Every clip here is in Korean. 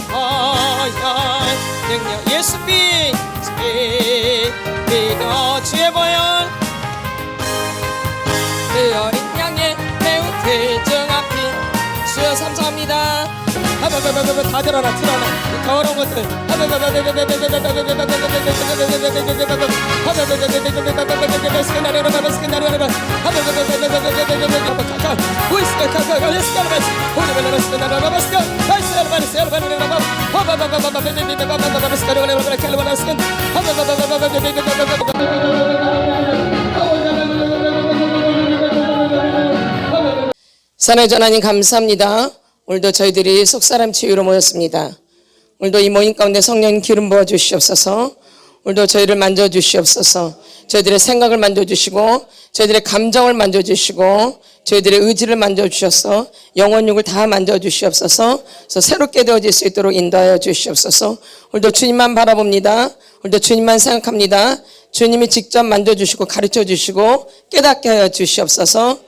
하얀 능력 예수빛 믿어 주의 보혈 그 어린 양의 매우 대정한 피 주여 감사합니다. 다 들어라 더러운 것들 사랑의 하나님 감사합니다. 오늘도 저희들이 속사람 치유로 모였습니다. 오늘도 이 모임 가운데 성령 기름 부어 주시옵소서. 오늘도 저희를 만져 주시옵소서. 저희들의 생각을 만져 주시고 저희들의 감정을 만져 주시고 저희들의 의지를 만져 주셔서 영혼육을 다 만져 주시옵소서. 그래서 새롭게 되어질 수 있도록 인도하여 주시옵소서. 오늘도 주님만 바라봅니다. 오늘도 주님만 생각합니다. 주님이 직접 만져 주시고 가르쳐 주시고 깨닫게 하여 주시옵소서.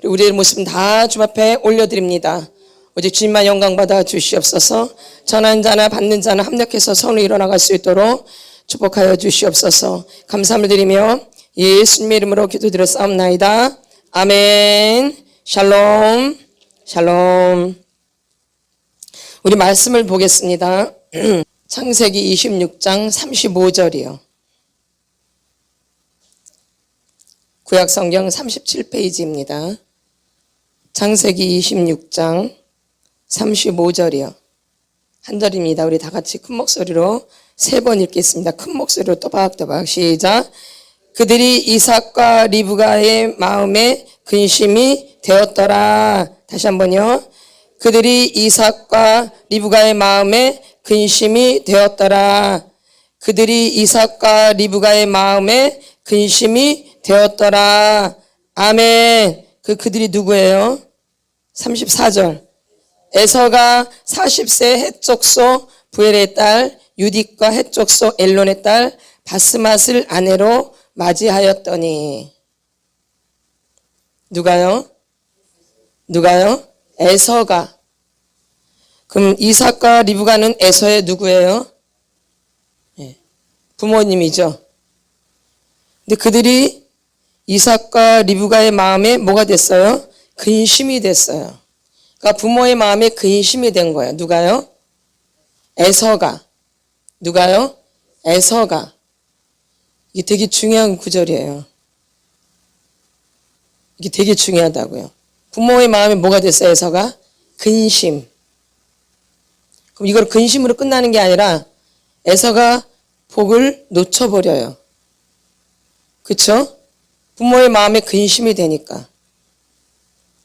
우리의 모습은 다 주님 앞에 올려드립니다. 오직 주님만 영광 받아 주시옵소서. 전하는 자나 받는 자나 합력해서 선을 이뤄나갈 수 있도록 축복하여 주시옵소서. 감사함을 드리며 예수님의 이름으로 기도드렸사옵나이다. 아멘. 샬롬 샬롬. 우리 말씀을 보겠습니다. 창세기 26장 35절이요. 구약성경 37페이지입니다. 창세기 26장 35절이요. 한 절입니다. 우리 다 같이 큰 목소리로 3번 읽겠습니다. 큰 목소리로 또박또박 시작. 그들이 이삭과 리브가의 마음에 근심이 되었더라. 다시 한번요. 그들이 이삭과 리브가의 마음에 근심이 되었더라. 그들이 이삭과 리브가의 마음에 근심이 되었더라. 아멘. 그들이 누구예요? 34절. 에서가 40세 헷족소 부엘의 딸 유딕과 헷족소 엘론의 딸 바스맛을 아내로 맞이하였더니 누가요? 에서가. 그럼 이삭과 리브가는 에서의 누구예요? 부모님이죠. 근데 그들이 이삭과 리브가의 마음에 뭐가 됐어요? 근심이 됐어요. 그러니까 부모의 마음에 근심이 된 거예요. 누가요? 에서가. 누가요? 에서가. 이게 되게 중요한 구절이에요. 이게 되게 중요하다고요. 부모의 마음에 뭐가 됐어요? 에서가? 근심. 그럼 이걸 근심으로 끝나는 게 아니라 에서가 복을 놓쳐버려요. 그쵸? 부모의 마음에 근심이 되니까.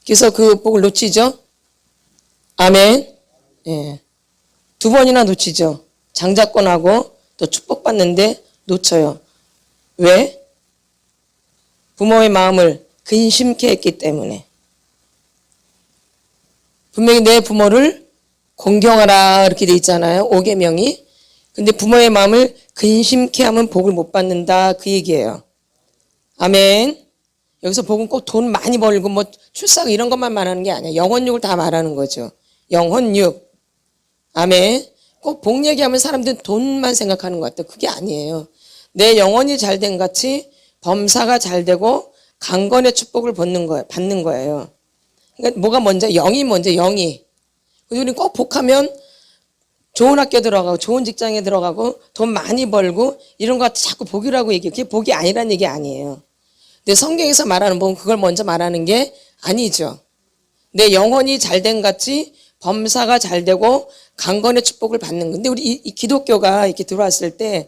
그래서 그 복을 놓치죠? 아멘. 예. 2번이나 놓치죠. 장자권하고 또 축복받는데 놓쳐요. 왜? 부모의 마음을 근심케 했기 때문에. 분명히 내 부모를 공경하라 이렇게 돼 있잖아요. 5계명이. 근데 부모의 마음을 근심케 하면 복을 못 받는다 그 얘기예요. 아멘. 여기서 복은 꼭 돈 많이 벌고 뭐 출산 이런 것만 말하는 게 아니야. 영혼육을 다 말하는 거죠. 영혼육. 아멘. 꼭 복 얘기하면 사람들은 돈만 생각하는 것 같아요. 그게 아니에요. 내 영혼이 잘된 같이 범사가 잘 되고 강건의 축복을 받는 거예요. 그러니까 뭐가 먼저? 영이 먼저, 영이. 우리 꼭 복하면 좋은 학교 들어가고 좋은 직장에 들어가고 돈 많이 벌고 이런 거 자꾸 복이라고 얘기해요. 그게 복이 아니란 얘기 아니에요. 근데 성경에서 말하는 복은 그걸 먼저 말하는 게 아니죠. 내 영혼이 잘된 같이 범사가 잘 되고 강건의 축복을 받는 건데 우리 이 기독교가 이렇게 들어왔을 때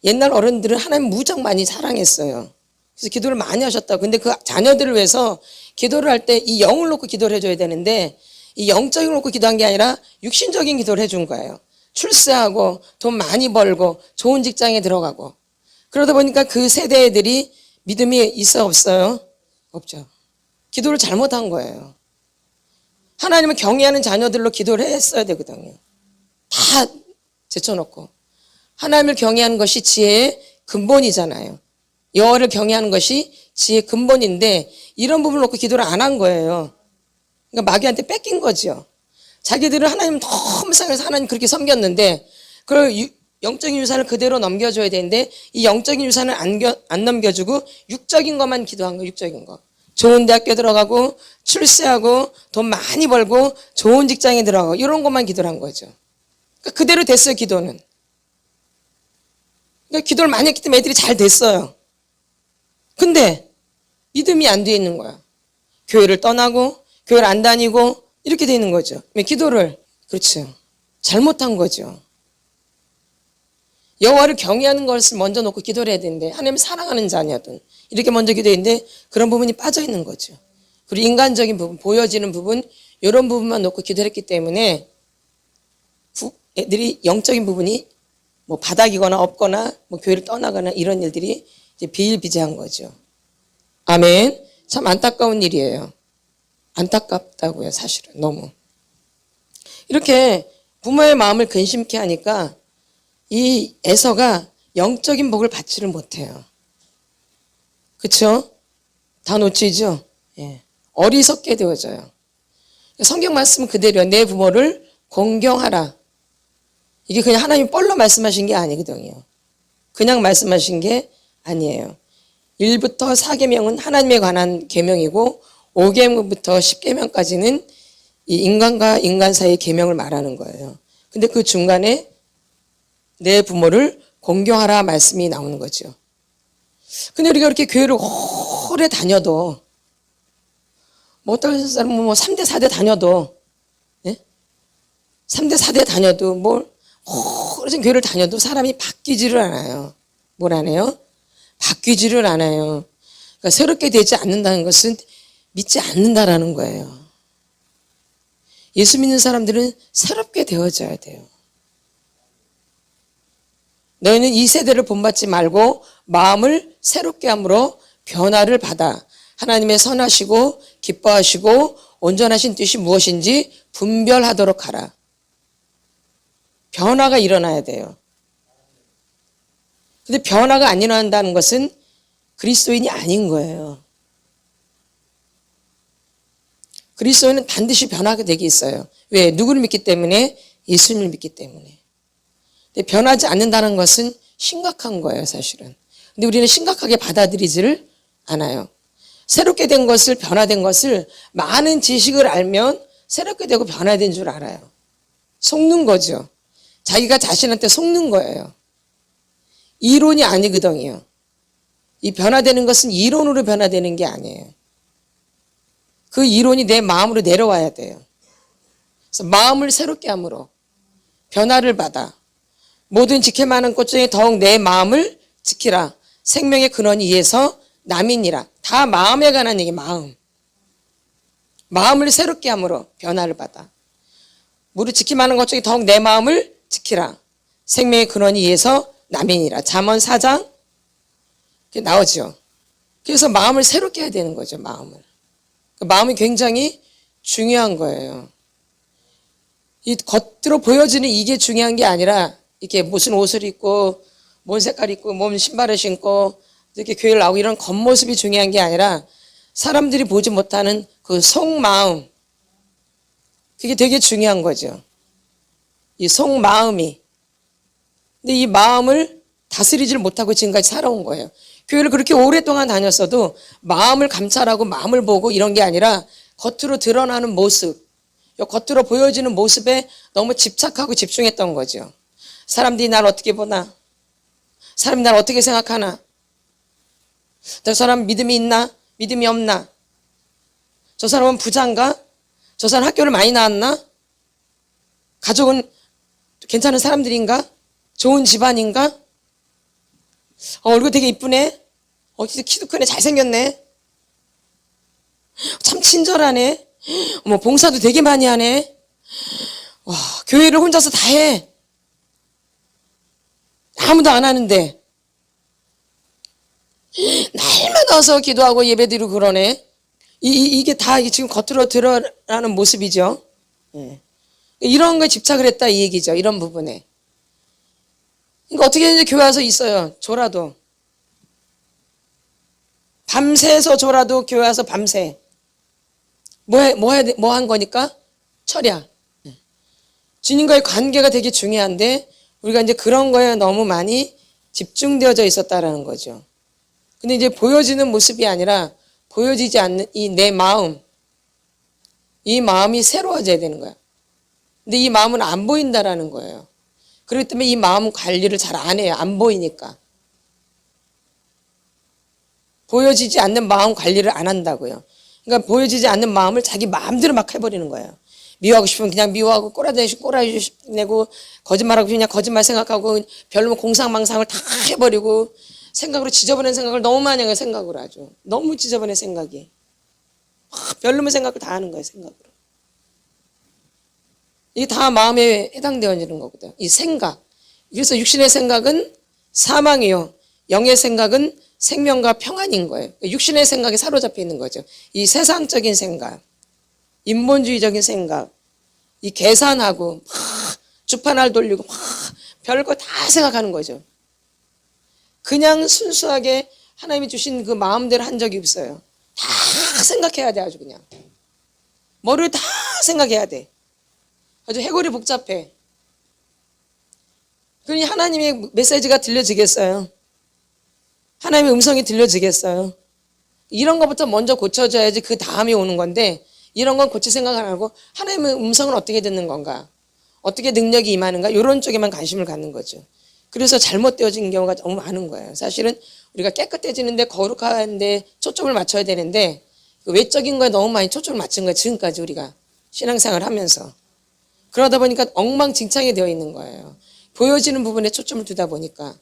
옛날 어른들은 하나님 무척 많이 사랑했어요. 그래서 기도를 많이 하셨다고. 근데 그 자녀들을 위해서 기도를 할 때 이 영을 놓고 기도를 해줘야 되는데 이 영적인 걸 놓고 기도한 게 아니라 육신적인 기도를 해준 거예요. 출세하고 돈 많이 벌고 좋은 직장에 들어가고. 그러다 보니까 그 세대 애들이 믿음이 있어 없어요? 없죠. 기도를 잘못한 거예요. 하나님을 경외하는 자녀들로 기도를 했어야 되거든요. 다 제쳐놓고. 하나님을 경외하는 것이 지혜의 근본이잖아요. 여호와를 경외하는 것이 지혜의 근본인데 이런 부분을 놓고 기도를 안 한 거예요. 그러니까 마귀한테 뺏긴 거죠. 자기들은 하나님 너무 사랑해서 하나님 그렇게 섬겼는데 그걸 영적인 유산을 그대로 넘겨줘야 되는데 이 영적인 유산을 안 넘겨주고 육적인 것만 기도한 거예요. 육적인 거. 좋은 대학교 들어가고 출세하고 돈 많이 벌고 좋은 직장에 들어가고 이런 것만 기도를 한 거죠. 그러니까 그대로 됐어요. 기도는. 그러니까 기도를 많이 했기 때문에 애들이 잘 됐어요. 근데 믿음이 안 돼 있는 거야. 교회를 떠나고 교회를 안 다니고 이렇게 돼 있는 거죠. 왜 기도를 그렇죠. 잘못한 거죠. 여호와를 경외하는 것을 먼저 놓고 기도를 해야 되는데 하나님을 사랑하는 자녀든 이렇게 먼저 기도했는데 그런 부분이 빠져 있는 거죠. 그리고 인간적인 부분, 보여지는 부분 이런 부분만 놓고 기도를 했기 때문에 애들이 영적인 부분이 뭐 바닥이거나 없거나 뭐 교회를 떠나거나 이런 일들이 이제 비일비재한 거죠. 아멘. 참 안타까운 일이에요. 안타깝다고요, 사실은 너무. 이렇게 부모의 마음을 근심케 하니까 이 에서가 영적인 복을 받지를 못해요. 그렇죠? 다 놓치죠? 예. 어리석게 되어져요. 성경 말씀 그대로요. 내 부모를 공경하라. 이게 그냥 하나님 뻘로 말씀하신 게 아니거든요. 그냥 말씀하신 게 아니에요. 1부터 4계명은 하나님에 관한 계명이고 5계명부터 10계명까지는 이 인간과 인간 사이의 계명을 말하는 거예요. 근데 그 중간에 내 부모를 공경하라 말씀이 나오는 거죠. 근데 우리가 이렇게 교회를 오래 다녀도 뭐 어떤 사람은 뭐 3대 4대 다녀도 예? 3대 4대 다녀도 뭐 오래전 교회를 다녀도 사람이 바뀌지를 않아요. 뭘 안 해요? 바뀌지를 않아요. 그러니까 새롭게 되지 않는다는 것은 믿지 않는다라는 거예요. 예수 믿는 사람들은 새롭게 되어져야 돼요. 너희는 이 세대를 본받지 말고 마음을 새롭게 함으로 변화를 받아 하나님의 선하시고 기뻐하시고 온전하신 뜻이 무엇인지 분별하도록 하라. 변화가 일어나야 돼요. 근데 변화가 안 일어난다는 것은 그리스도인이 아닌 거예요. 그리스도인은 반드시 변화가 되게 있어요. 왜? 누구를 믿기 때문에? 예수님을 믿기 때문에. 근데 변하지 않는다는 것은 심각한 거예요, 사실은. 근데 우리는 심각하게 받아들이지를 않아요. 새롭게 된 것을, 변화된 것을 많은 지식을 알면 새롭게 되고 변화된 줄 알아요. 속는 거죠. 자기가 자신한테 속는 거예요. 이론이 아니거든요. 이 변화되는 것은 이론으로 변화되는 게 아니에요. 그 이론이 내 마음으로 내려와야 돼요. 그래서 마음을 새롭게 함으로 변화를 받아 모든 지킬 만한 것 중에 더욱 내 마음을 지키라. 생명의 근원이 이에서 남이니라. 다 마음에 관한 얘기, 마음. 마음을 새롭게 함으로 변화를 받아. 무릇 지킬 만한 것 중에 더욱 내 마음을 지키라. 생명의 근원이 이에서 남이니라. 잠언 4장 나오죠. 그래서 마음을 새롭게 해야 되는 거죠, 마음을. 마음이 굉장히 중요한 거예요. 이 겉으로 보여지는 이게 중요한 게 아니라 이렇게 무슨 옷을 입고 뭔 색깔 입고 뭔 신발을 신고 이렇게 교회를 나오고 이런 겉모습이 중요한 게 아니라 사람들이 보지 못하는 그 속마음, 그게 되게 중요한 거죠. 이 속마음이. 근데 이 마음을 다스리지를 못하고 지금까지 살아온 거예요. 교회를 그렇게 오랫동안 다녔어도 마음을 감찰하고 마음을 보고 이런 게 아니라 겉으로 드러나는 모습, 겉으로 보여지는 모습에 너무 집착하고 집중했던 거죠. 사람들이 날 어떻게 보나? 사람이 날 어떻게 생각하나? 저 사람 믿음이 있나? 믿음이 없나? 저 사람은 부자인가? 저 사람 학교를 많이 나왔나? 가족은 괜찮은 사람들인가? 좋은 집안인가? 얼굴 되게 이쁘네? 키도 크네? 잘생겼네? 참 친절하네? 봉사도 되게 많이 하네? 와, 교회를 혼자서 다 해. 아무도 안 하는데. 날마다 와서 기도하고 예배드리고 그러네. 이게 다 지금 겉으로 드러나는 모습이죠. 이런 거에 집착을 했다 이 얘기죠. 이런 부분에. 그러니까 어떻게 교회 와서 있어요. 졸아도. 밤새서 졸아도 교회 와서 밤새. 뭐 한 거니까? 철야. 주님과의 관계가 되게 중요한데 우리가 이제 그런 거에 너무 많이 집중되어져 있었다라는 거죠. 근데 이제 보여지는 모습이 아니라 보여지지 않는 이 내 마음, 이 마음이 새로워져야 되는 거야. 근데 이 마음은 안 보인다라는 거예요. 그렇기 때문에 이 마음 관리를 잘 안 해요. 안 보이니까. 보여지지 않는 마음 관리를 안 한다고요. 그러니까 보여지지 않는 마음을 자기 마음대로 막 해버리는 거예요. 미워하고 싶으면 그냥 미워하고 꼬라내고 거짓말하고 그냥 거짓말 생각하고 별로 공상망상을 다 해버리고 생각으로 지저분한 생각을 너무 많이 해요. 생각으로 아주 너무 지저분해 생각이. 별로면 생각을 다 하는 거예요. 생각으로. 이게 다 마음에 해당되어지는 거거든. 이 생각. 그래서 육신의 생각은 사망이요. 영의 생각은 생명과 평안인 거예요. 육신의 생각에 사로잡혀 있는 거죠. 이 세상적인 생각, 인본주의적인 생각, 이 계산하고 막 주판알 돌리고 막 별거 다 생각하는 거죠. 그냥 순수하게 하나님이 주신 그 마음대로 한 적이 없어요. 다 생각해야 돼. 아주 그냥 머리를 다 생각해야 돼. 아주 해골이 복잡해. 그러니 하나님의 메시지가 들려지겠어요? 하나님의 음성이 들려지겠어요? 이런 것부터 먼저 고쳐져야지 그 다음이 오는 건데 이런 건 고칠 생각 안 하고 하나님의 음성은 어떻게 듣는 건가? 어떻게 능력이 임하는가? 이런 쪽에만 관심을 갖는 거죠. 그래서 잘못되어진 경우가 너무 많은 거예요. 사실은 우리가 깨끗해지는데 거룩한데 초점을 맞춰야 되는데 그 외적인 거에 너무 많이 초점을 맞춘 거예요. 지금까지 우리가 신앙생활을 하면서. 그러다 보니까 엉망진창이 되어 있는 거예요. 보여지는 부분에 초점을 두다 보니까.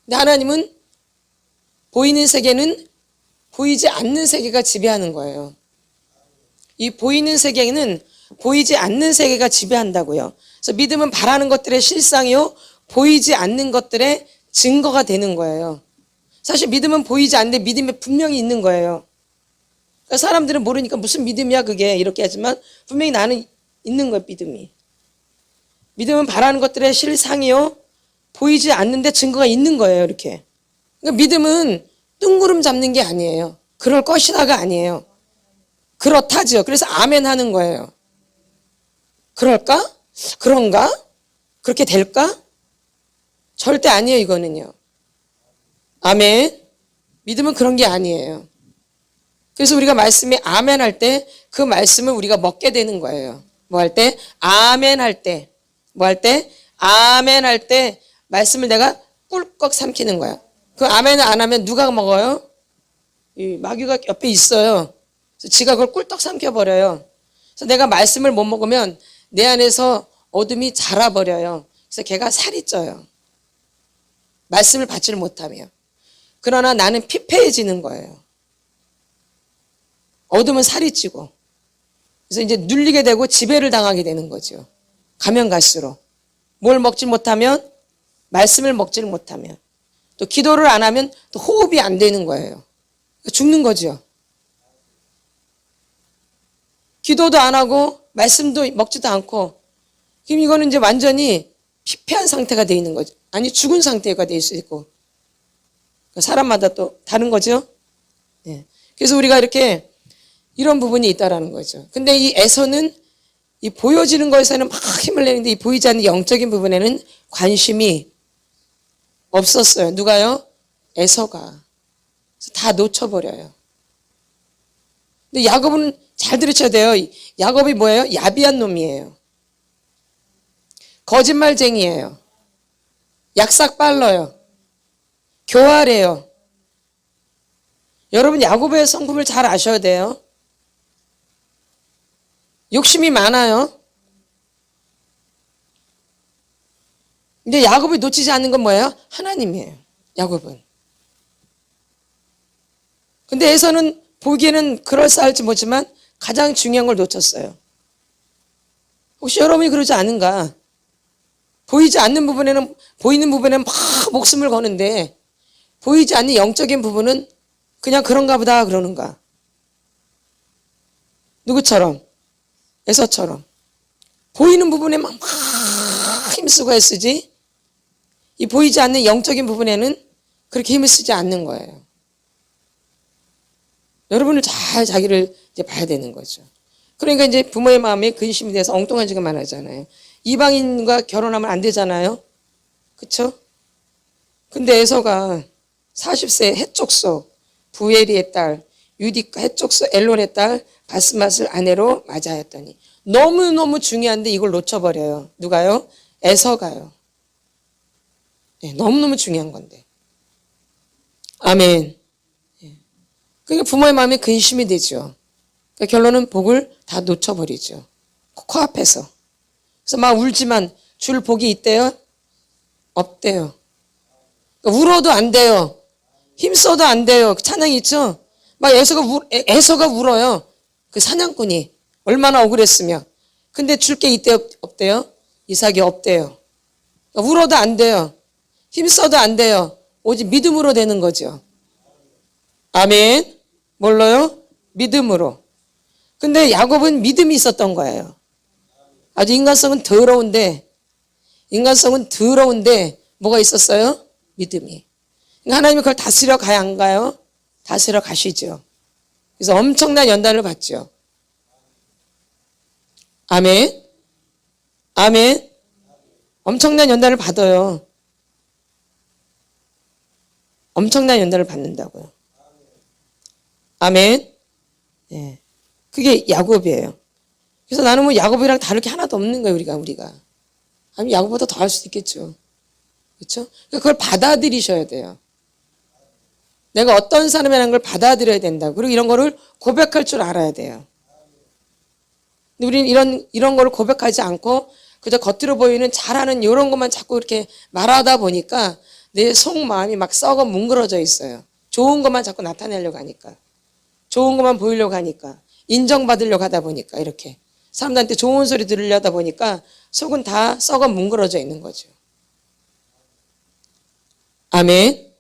근데 하나님은 보이는 세계는 보이지 않는 세계가 지배하는 거예요. 이 보이는 세계는 보이지 않는 세계가 지배한다고요. 그래서 믿음은 바라는 것들의 실상이요, 보이지 않는 것들의 증거가 되는 거예요. 사실 믿음은 보이지 않는데 믿음이 분명히 있는 거예요. 그러니까 사람들은 모르니까 무슨 믿음이야 그게 이렇게 하지만 분명히 나는 있는 거예요. 믿음이. 믿음은 바라는 것들의 실상이요, 보이지 않는데 증거가 있는 거예요. 이렇게. 그러니까 믿음은 뜬구름 잡는 게 아니에요. 그럴 것이다가 아니에요. 그렇다죠. 그래서 아멘 하는 거예요. 그럴까? 그런가? 그렇게 될까? 절대 아니에요. 이거는요. 아멘. 믿음은 그런 게 아니에요. 그래서 우리가 말씀에 아멘 할 때 그 말씀을 우리가 먹게 되는 거예요. 뭐 할 때? 아멘 할 때. 뭐 할 때? 아멘 할 때 말씀을 내가 꿀꺽 삼키는 거야. 그 아멘을 안 하면 누가 먹어요? 이 마귀가 옆에 있어요. 그래서 지가 그걸 꿀떡 삼켜버려요. 그래서 내가 말씀을 못 먹으면 내 안에서 어둠이 자라버려요. 그래서 걔가 살이 쪄요. 말씀을 받지를 못하며. 그러나 나는 피폐해지는 거예요. 어둠은 살이 찌고. 그래서 이제 눌리게 되고 지배를 당하게 되는 거죠. 가면 갈수록. 뭘 먹지 못하면? 말씀을 먹지를 못하면. 또 기도를 안 하면 또 호흡이 안 되는 거예요. 죽는 거죠. 기도도 안 하고 말씀도 먹지도 않고 그럼 이거는 이제 완전히 피폐한 상태가 되어 있는 거죠. 아니 죽은 상태가 되어 있고 사람마다 또 다른 거죠. 네. 그래서 우리가 이렇게 이런 부분이 있다라는 거죠. 근데 이 에서는 이 보여지는 것에서는 막 힘을 내는데 이 보이지 않는 영적인 부분에는 관심이 없었어요. 누가요? 에서가. 그래서 다 놓쳐버려요. 근데 야곱은 잘 들으셔야 돼요. 야곱이 뭐예요? 야비한 놈이에요. 거짓말쟁이에요. 약삭 빨러요. 교활해요. 여러분 야곱의 성품을 잘 아셔야 돼요. 욕심이 많아요. 근데 야곱이 놓치지 않는 건 뭐예요? 하나님이에요. 야곱은. 근데 에서는 보기에는 그럴싸할지 모르지만 가장 중요한 걸 놓쳤어요. 혹시 여러분이 그러지 않은가? 보이지 않는 부분에는 보이는 부분에는 막 목숨을 거는데 보이지 않는 영적인 부분은 그냥 그런가 보다 그러는가? 누구처럼? 에서처럼. 보이는 부분에 막 힘쓰고 애쓰지 이 보이지 않는 영적인 부분에는 그렇게 힘을 쓰지 않는 거예요. 여러분을 잘 자기를 이제 봐야 되는 거죠. 그러니까 이제 부모의 마음에 근심이 돼서 엉뚱한 짓만 하잖아요. 이방인과 결혼하면 안 되잖아요. 그쵸? 근데 에서가 40세 헷족소 부에리의 딸 유디카 헷족소 엘론의 딸 바스맛을 아내로 맞이하였더니 너무너무 중요한데 이걸 놓쳐버려요. 누가요? 에서가요. 네, 너무너무 중요한 건데. 아멘. 그러니까 부모의 마음에 근심이 되죠. 그러니까 결론은 복을 다 놓쳐버리죠. 코앞에서. 그래서 막 울지만 줄 복이 있대요? 없대요. 그러니까 울어도 안 돼요. 힘써도 안 돼요. 그 찬양이 있죠? 막 에서가 울어요. 그 사냥꾼이 얼마나 억울했으며. 근데 줄 게 있대요? 없대요? 이삭이 없대요. 그러니까 울어도 안 돼요. 힘써도 안 돼요. 오직 믿음으로 되는 거죠. 아멘. 뭘로요? 믿음으로. 근데 야곱은 믿음이 있었던 거예요. 아주 인간성은 더러운데 뭐가 있었어요? 믿음이. 그러니까 하나님이 그걸 다스려 가야 안 가요? 다스려 가시죠. 그래서 엄청난 연단을 받죠. 아멘. 아멘. 엄청난 연단을 받아요. 엄청난 연단을 받는다고요. 아멘. 예. 그게 야곱이에요. 그래서 나는 뭐 야곱이랑 다를 게 하나도 없는 거예요, 우리가. 아니면 야곱보다 더 할 수도 있겠죠. 그렇죠? 그러니까 그걸 받아들이셔야 돼요. 내가 어떤 사람이라는 걸 받아들여야 된다. 그리고 이런 거를 고백할 줄 알아야 돼요. 근데 우리는 이런 거를 고백하지 않고 그저 겉으로 보이는 잘하는 이런 것만 자꾸 이렇게 말하다 보니까 내 속마음이 막 썩어 뭉그러져 있어요. 좋은 것만 자꾸 나타내려고 하니까. 좋은 것만 보이려고 하니까. 인정받으려고 하다 보니까 이렇게. 사람들한테 좋은 소리 들으려다 보니까 속은 다 썩어 뭉그러져 있는 거죠. 아멘.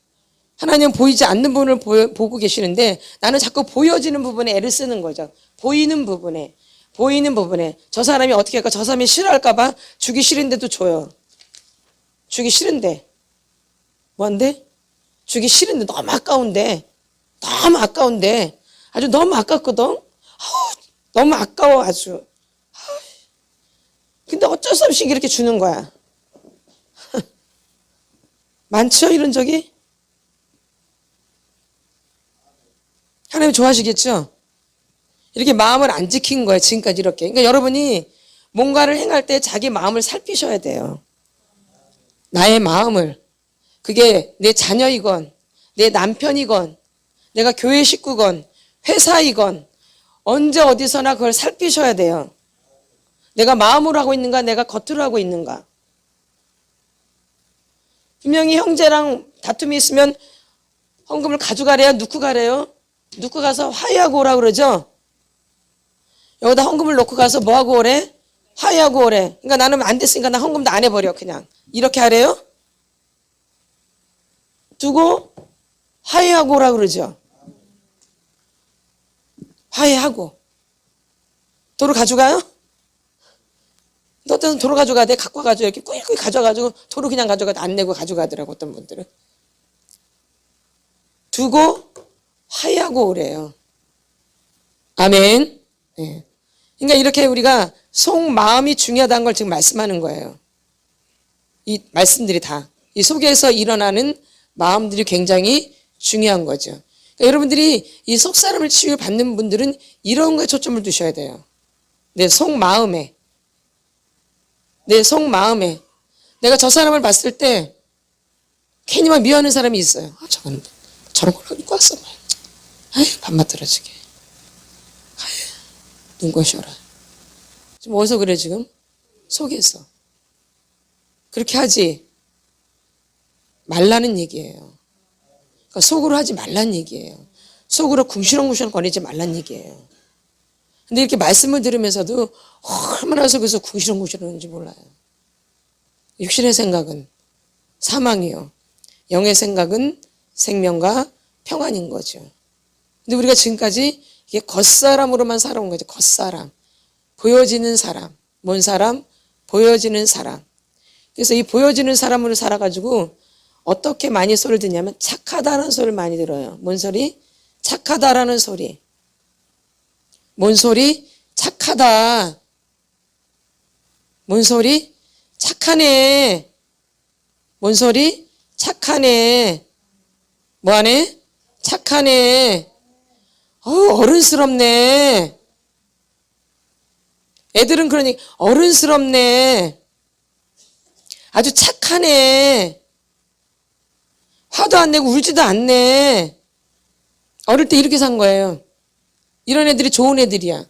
하나님은 보이지 않는 부분을 보고 계시는데 나는 자꾸 보여지는 부분에 애를 쓰는 거죠. 보이는 부분에. 저 사람이 어떻게 할까? 저 사람이 싫어할까 봐 주기 싫은데도 줘요. 주기 싫은데. 뭔데? 주기 싫은데 너무 아까운데. 아주 너무 아깝거든. 너무 아까워 아주. 근데 어쩔 수 없이 이렇게 주는 거야. 많죠 이런 적이? 하나님 좋아하시겠죠? 이렇게 마음을 안 지킨 거예요 지금까지 이렇게. 그러니까 여러분이 뭔가를 행할 때 자기 마음을 살피셔야 돼요. 나의 마음을. 그게 내 자녀이건 내 남편이건 내가 교회 식구건 회사이건 언제 어디서나 그걸 살피셔야 돼요. 내가 마음으로 하고 있는가 내가 겉으로 하고 있는가. 분명히 형제랑 다툼이 있으면 헌금을 가져가래요? 놓고 가래요? 놓고 가서 화해하고 오라 그러죠? 여기다 헌금을 놓고 가서 뭐하고 오래? 화해하고 오래. 그러니까 나는 안 됐으니까 나 헌금도 안 해버려 그냥. 이렇게 하래요? 두고 화해하고 오라 그러죠? 화해하고. 도로 가져가요? 어떤 도로 가져가야 돼? 갖고 가가지고 이렇게 꾸이꾸이 가져가지고 도로 그냥 가져가도 안 내고 가져가더라고 어떤 분들은. 두고 화해하고 오래요. 아멘. 네. 그러니까 이렇게 우리가 속마음이 중요하다는 걸 지금 말씀하는 거예요. 이 말씀들이 다. 이 속에서 일어나는 마음들이 굉장히 중요한 거죠. 그러니까 여러분들이 이 속사람을 치유받는 분들은 이런 거에 초점을 두셔야 돼요. 내 속마음에. 내가 저 사람을 봤을 때 괜히 막 미워하는 사람이 있어요. 저거는 저런 걸 입고 왔어. 아유, 밥맛 떨어지게. 아유, 눈꼴 쉬어라. 지금 어디서 그래 지금? 속에서. 그렇게 하지 말라는 얘기예요. 그러니까 속으로 하지 말라는 얘기예요. 속으로 궁시렁궁시렁 거리지 말라는 얘기예요. 근데 이렇게 말씀을 들으면서도 얼마나 속에서 궁시렁궁시렁는지 몰라요. 육신의 생각은 사망이요. 영의 생각은 생명과 평안인 거죠. 근데 우리가 지금까지 이게 겉사람으로만 살아온 거죠. 겉사람. 보여지는 사람. 뭔 사람? 보여지는 사람. 그래서 이 보여지는 사람으로 살아가지고 어떻게 많이 소리를 듣냐면 착하다는 소리를 많이 들어요. 뭔 소리? 착하다라는 소리. 뭔 소리? 착하다. 뭔 소리? 착하네. 뭔 소리? 착하네. 뭐하네? 착하네. 어른스럽네. 애들은 그러니 어른스럽네. 아주 착하네. 화도 안 내고 울지도 않네. 어릴 때 이렇게 산 거예요. 이런 애들이 좋은 애들이야.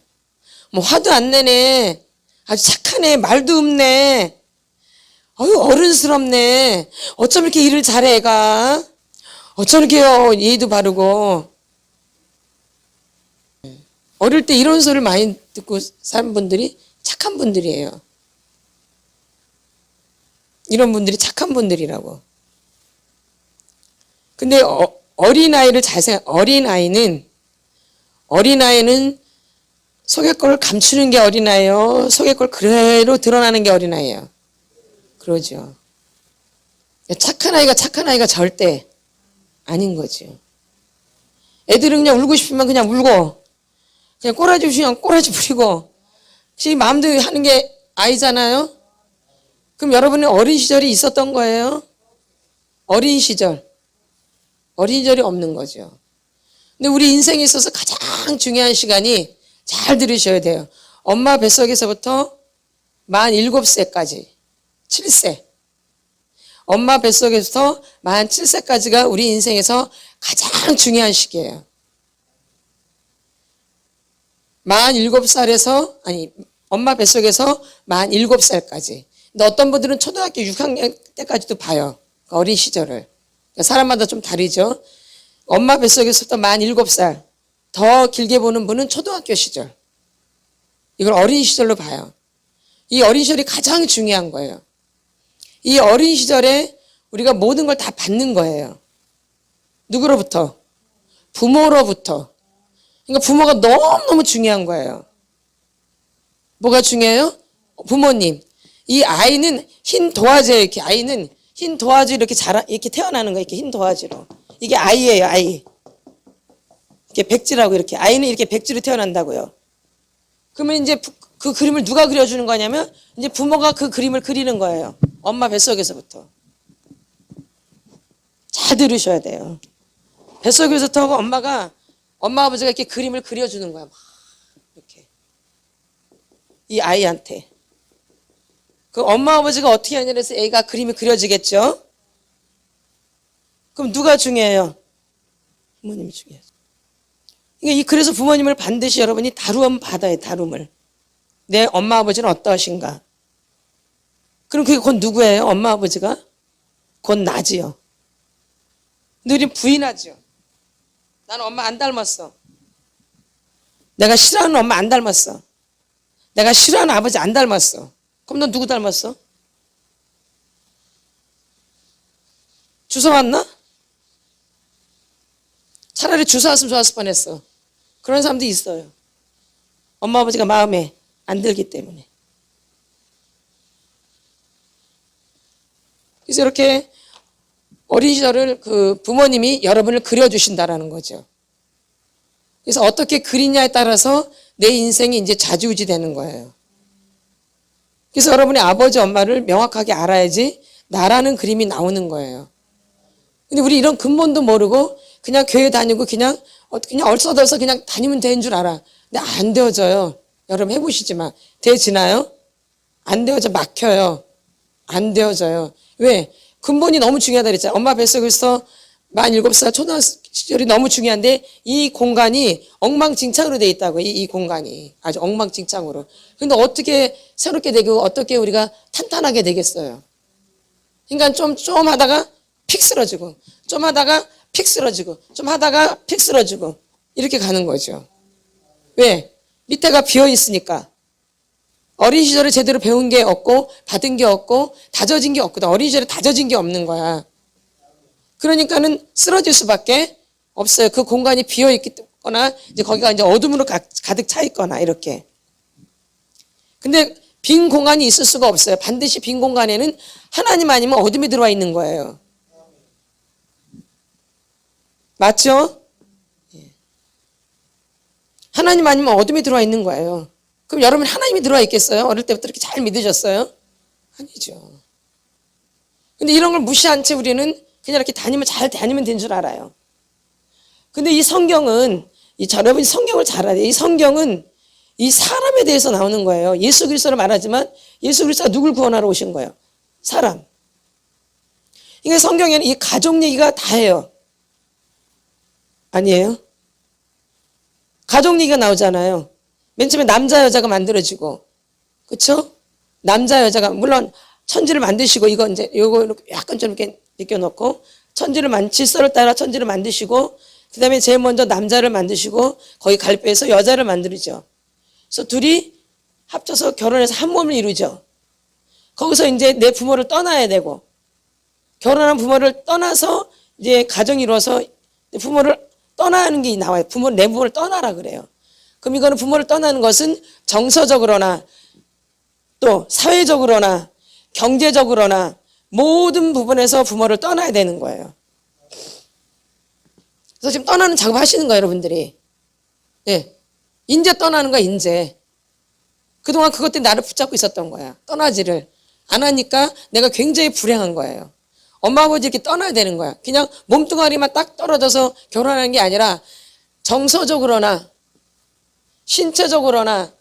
뭐 화도 안 내네. 아주 착하네. 말도 없네. 어른스럽네. 어쩜 이렇게 일을 잘해 애가. 어쩜 이렇게 예의도 바르고. 어릴 때 이런 소리를 많이 듣고 산 분들이 착한 분들이에요. 이런 분들이 착한 분들이라고. 근데 어린아이를 어린아이는 속의 걸 감추는 게 어린아이예요. 속의 걸 그대로 드러나는 게 어린아이예요. 그러죠. 착한 아이가 절대 아닌 거죠. 애들은 그냥 울고 싶으면 그냥 울고, 그냥 꼬라지 부리면 꼬라지 부리고, 지 마음대로 하는 게 아이잖아요. 그럼 여러분은 어린 시절이 있었던 거예요? 어린 시절이 없는 거죠. 근데 우리 인생에 있어서 가장 중요한 시간이, 잘 들으셔야 돼요. 엄마 뱃속에서부터 만 7세까지, 7세. 엄마 뱃속에서 만 7세까지가 우리 인생에서 가장 중요한 시기예요. 만 7살에서, 엄마 뱃속에서 만 7살까지. 근데 어떤 분들은 초등학교 6학년 때까지도 봐요. 어린 시절을. 사람마다 좀 다르죠. 엄마 뱃속에서부터 만 7살. 더 길게 보는 분은 초등학교 시절. 이걸 어린 시절로 봐요. 이 어린 시절이 가장 중요한 거예요. 이 어린 시절에 우리가 모든 걸 다 받는 거예요. 누구로부터? 부모로부터. 그러니까 부모가 너무너무 중요한 거예요. 뭐가 중요해요? 부모님. 이 아이는 흰 도화지예요. 이렇게 아이는 흰 도화지로 이렇게 태어나는 거예요. 이렇게 흰 도화지로. 이게 아이예요, 아이. 이렇게 백지라고 이렇게. 아이는 이렇게 백지로 태어난다고요. 그러면 이제 그 그림을 누가 그려주는 거냐면 이제 부모가 그 그림을 그리는 거예요. 엄마 뱃속에서부터. 잘 들으셔야 돼요. 뱃속에서부터 엄마 아버지가 이렇게 그림을 그려주는 거야. 막 이렇게. 이 아이한테. 그 엄마 아버지가 어떻게 하냐고 해서 애가 그림이 그려지겠죠? 그럼 누가 중요해요? 부모님이 중요해요. 그래서 부모님을 반드시 여러분이 다루면 받아요. 다룸을. 내 엄마 아버지는 어떠하신가? 그럼 그게 곧 누구예요? 엄마 아버지가? 곧 나지요. 근데 우린 부인하죠. 나는 엄마 안 닮았어. 내가 싫어하는 엄마 안 닮았어. 내가 싫어하는 아버지 안 닮았어. 그럼 넌 누구 닮았어? 주워 왔나? 차라리 주워 왔으면 좋았을 뻔했어. 그런 사람도 있어요. 엄마 아버지가 마음에 안 들기 때문에. 그래서 이렇게 어린 시절을 그 부모님이 여러분을 그려주신다라는 거죠. 그래서 어떻게 그리냐에 따라서 내 인생이 이제 좌지우지 되는 거예요. 그래서 여러분의 아버지 엄마를 명확하게 알아야지 나라는 그림이 나오는 거예요. 근데 우리 이런 근본도 모르고 그냥 교회 다니고 그냥 얼싸덜싸 그냥 다니면 되는 줄 알아. 근데 안 되어져요. 여러분 해보시지만. 되어지나요? 안 되어져. 막혀요. 안 되어져요. 왜? 근본이 너무 중요하다 그랬잖아요. 엄마 뱃속에서 만 7살 초등학생 시절이 너무 중요한데 이 공간이 엉망진창으로 돼 있다고. 이 공간이 아주 엉망진창으로. 근데 어떻게 새롭게 되고 어떻게 우리가 탄탄하게 되겠어요. 그러니까 좀 하다가 픽 쓰러지고 좀 하다가 픽 쓰러지고 좀 하다가 픽 쓰러지고 이렇게 가는 거죠. 왜? 밑에가 비어 있으니까. 어린 시절에 제대로 배운 게 없고 받은 게 없고 다져진 게 없거든. 어린 시절에 다져진 게 없는 거야. 그러니까는 쓰러질 수밖에 없어요. 그 공간이 비어 있거나 이제 거기가 이제 어둠으로 가득 차 있거나 이렇게. 근데 빈 공간이 있을 수가 없어요. 반드시 빈 공간에는 하나님 아니면 어둠이 들어와 있는 거예요. 맞죠? 하나님 아니면 어둠이 들어와 있는 거예요. 그럼 여러분 하나님이 들어와 있겠어요? 어릴 때부터 이렇게 잘 믿으셨어요? 아니죠. 근데 이런 걸 무시한 채 우리는 그냥 이렇게 잘 다니면 된 줄 알아요. 근데 이 성경은, 여러분이 성경을 잘 알아야 돼요. 이 성경은 이 사람에 대해서 나오는 거예요. 예수 그리스도를 말하지만 예수 그리스도가 누굴 구원하러 오신 거예요? 사람. 그러니까 성경에는 이 가족 얘기가 다예요. 아니에요? 가족 얘기가 나오잖아요. 맨 처음에 남자 여자가 만들어지고, 그렇죠? 남자 여자가 물론 천지를 만드시고, 이거 이제 요거 이렇게 약간 좀 이렇게 느껴놓고, 질서를 따라 천지를 만드시고, 그 다음에 제일 먼저 남자를 만드시고, 거기 갈비에서 여자를 만들죠. 그래서 둘이 합쳐서 결혼해서 한 몸을 이루죠. 거기서 이제 내 부모를 떠나야 되고, 결혼한 부모를 떠나서 이제 가정이 이루어서 부모를 떠나는 게 나와요. 내 부모를 떠나라 그래요. 그럼 이거는 부모를 떠나는 것은 정서적으로나 또 사회적으로나 경제적으로나 모든 부분에서 부모를 떠나야 되는 거예요. 그래서 지금 떠나는 작업 하시는 거예요, 여러분들이. 예. 인제 떠나는 거야, 인제. 그동안 그것 때문에 나를 붙잡고 있었던 거야. 떠나지를 안 하니까 내가 굉장히 불행한 거예요. 엄마 아버지 이렇게 떠나야 되는 거야. 그냥 몸뚱아리만 딱 떨어져서 결혼하는 게 아니라 정서적으로나 신체적으로나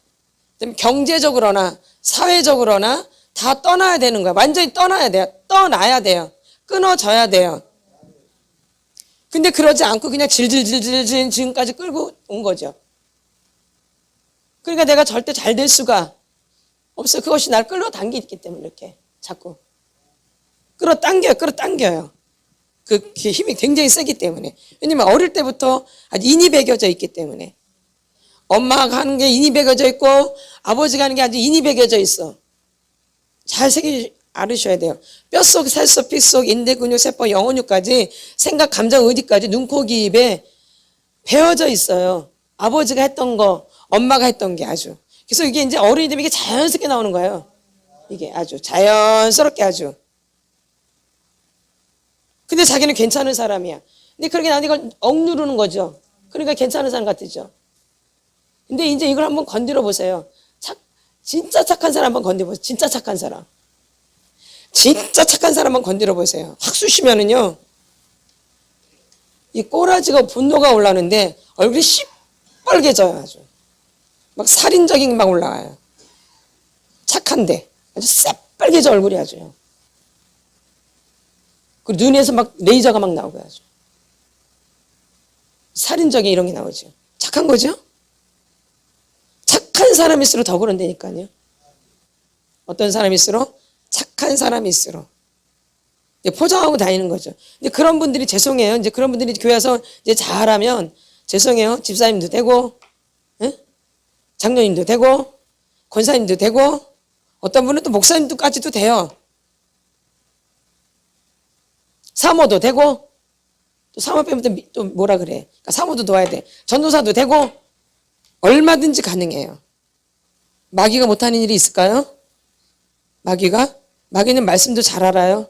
경제적으로나 사회적으로나 다 떠나야 되는 거야. 완전히 떠나야 돼요. 떠나야 돼요. 끊어져야 돼요. 근데 그러지 않고 그냥 질질질질 지금까지 끌고 온 거죠. 그러니까 내가 절대 잘 될 수가 없어요. 그것이 날 끌어당기기 때문에 이렇게 자꾸 끌어당겨요. 그 힘이 굉장히 세기 때문에. 왜냐면 어릴 때부터 아주 인이 배겨져 있기 때문에. 엄마가 하는 게 인이 배겨져 있고 아버지가 하는 게 아주 인이 배겨져 있어. 잘 알으셔야 돼요. 뼛속, 살속, 핏속, 인대, 근육, 세포, 영혼육까지 생각, 감정, 의지까지 눈, 코, 귀, 입에 배어져 있어요. 아버지가 했던 거, 엄마가 했던 게 아주. 그래서 이게 이제 어른이 되면 이게 자연스럽게 나오는 거예요. 이게 아주 자연스럽게 아주. 근데 자기는 괜찮은 사람이야. 근데 그렇게 나한테 이걸 억누르는 거죠. 그러니까 괜찮은 사람 같으죠. 근데 이제 이걸 한번 건드려 보세요. 진짜 착한 사람 한번 건드려 보세요. 진짜 착한 사람. 진짜 착한 사람 한번 건드려 보세요. 확 쑤시면은요. 이 꼬라지가 분노가 올라오는데 얼굴이 시뻘개져요. 아주. 막 살인적인 막 올라와요. 착한데 아주 새빨개져 얼굴이 아주요. 그리고 눈에서 막 레이저가 막 나오고 아주. 살인적인 이런 게 나오죠. 착한 거죠? 착한 사람일수록 더 그런다니까요. 어떤 사람일수록? 착한 사람일수록. 포장하고 다니는 거죠. 근데 그런 분들이 죄송해요. 이제 그런 분들이 교회 와서 이제 잘하면 죄송해요. 집사님도 되고, 예? 장로님도 되고, 권사님도 되고, 어떤 분은 또 목사님도까지도 돼요. 사모도 되고, 또 사모 빼면 또 뭐라 그래. 그러니까 사모도 도와야 돼. 전도사도 되고, 얼마든지 가능해요. 마귀가 못하는 일이 있을까요? 마귀는 말씀도 잘 알아요.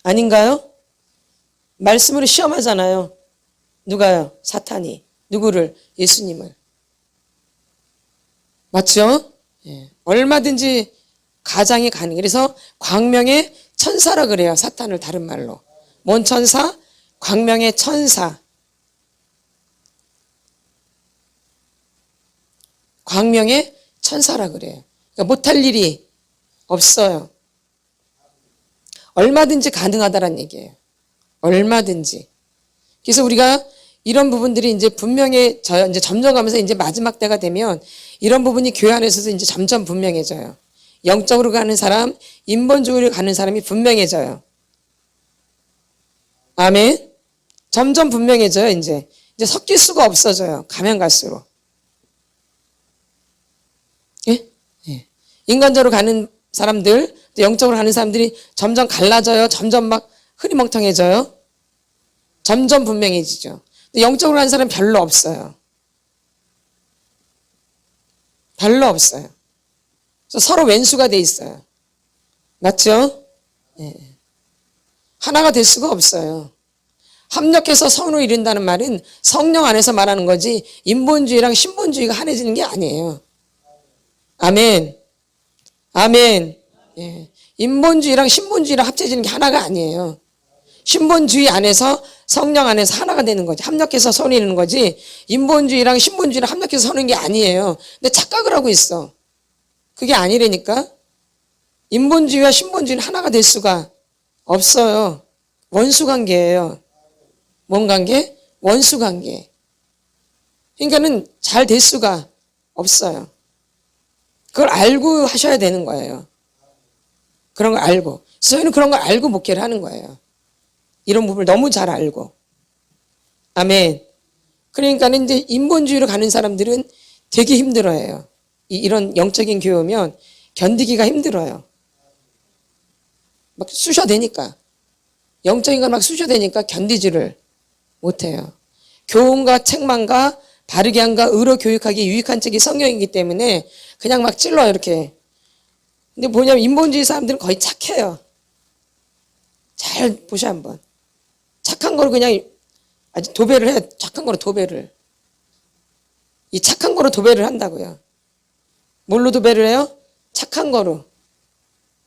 아닌가요? 말씀으로 시험하잖아요. 누가요? 사탄이. 누구를? 예수님을. 맞죠? 예. 얼마든지 가장이 가능해요. 그래서 광명의 천사라 그래요. 사탄을 다른 말로. 뭔 천사? 광명의 천사. 광명의 천사라 그래요. 그러니까 못할 일이 없어요. 얼마든지 가능하다는 얘기예요. 얼마든지. 그래서 우리가 이런 부분들이 이제 분명히 이제 점령하면서 이제 마지막 때가 되면 이런 부분이 교회 안에서도 이제 점점 분명해져요. 영적으로 가는 사람, 인본주의로 가는 사람이 분명해져요. 아멘. 점점 분명해져요. 이제 섞일 수가 없어져요. 가면 갈수록. 예? 예. 인간적으로 가는 사람들, 또 영적으로 가는 사람들이 점점 갈라져요. 점점 막 흐리멍텅해져요. 점점 분명해지죠. 근데 영적으로 가는 사람은 별로 없어요. 별로 없어요. 그래서 서로 왼수가 돼 있어요. 맞죠? 예. 하나가 될 수가 없어요. 합력해서 선을 이룬다는 말은 성령 안에서 말하는 거지 인본주의랑 신본주의가 한해지는 게 아니에요. 아멘. 아멘. 예. 인본주의랑 신본주의랑 합쳐지는 게 하나가 아니에요. 신본주의 안에서 성령 안에서 하나가 되는 거지. 합력해서 선이는 거지. 인본주의랑 신본주의랑 합력해서 서는 게 아니에요. 근데 착각을 하고 있어. 그게 아니라니까. 인본주의와 신본주의는 하나가 될 수가 없어요. 원수 관계예요. 뭔 관계? 원수 관계. 그러니까는 잘 될 수가 없어요. 그걸 알고 하셔야 되는 거예요. 그런 걸 알고. 저희는 그런 걸 알고 목회를 하는 거예요. 이런 부분을 너무 잘 알고. 아멘. 그러니까는 이제 인본주의로 가는 사람들은 되게 힘들어해요. 이런 영적인 교회면 견디기가 힘들어요. 막 쑤셔대니까. 영적인 걸 막 쑤셔대니까 견디지를 못해요. 교훈과 책망과 바르게 함과 의로 교육하기 유익한 책이 성경이기 때문에 그냥 막 찔러요, 이렇게. 근데 뭐냐면 인본주의 사람들은 거의 착해요. 잘 보셔 한번. 착한 거로 그냥 아주 도배를 해. 착한 거로 도배를. 이 착한 거로 도배를 한다고요. 뭘로 도배를 해요? 착한 거로.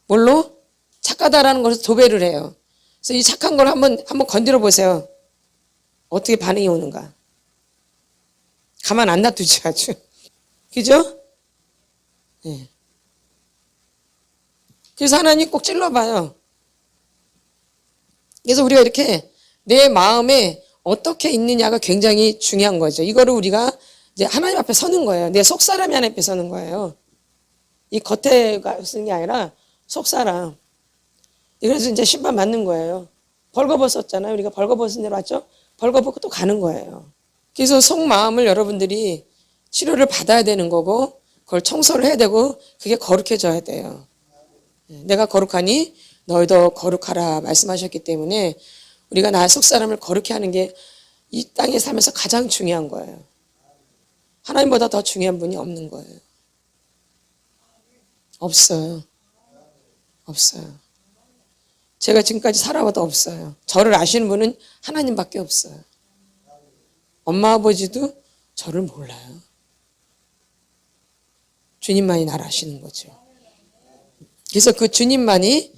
뭘로? 착하다라는 것을 도배를 해요. 그래서 이 착한 걸 한번 건드려 보세요. 어떻게 반응이 오는가. 가만 안 놔두지 아주. 그죠? 네. 그래서 하나님 꼭 찔러봐요. 그래서 우리가 이렇게 내 마음에 어떻게 있느냐가 굉장히 중요한 거죠. 이거를 우리가 이제 하나님 앞에 서는 거예요. 내 속사람이 하나님 앞에 서는 거예요. 이 겉에 쓰는 게 아니라 속사람. 그래서 이제 심판 받는 거예요. 벌거벗었잖아요. 우리가 벌거벗은 대로 왔죠? 벌거벗고 또 가는 거예요. 그래서 속마음을 여러분들이 치료를 받아야 되는 거고 그걸 청소를 해야 되고 그게 거룩해져야 돼요. 내가 거룩하니 너희도 거룩하라 말씀하셨기 때문에 우리가 나 속사람을 거룩히 하는 게 이 땅에 살면서 가장 중요한 거예요. 하나님보다 더 중요한 분이 없는 거예요. 없어요. 없어요. 제가 지금까지 살아봐도 없어요. 저를 아시는 분은 하나님밖에 없어요. 엄마 아버지도 저를 몰라요. 주님만이 나를 아시는 거죠. 그래서 그 주님만이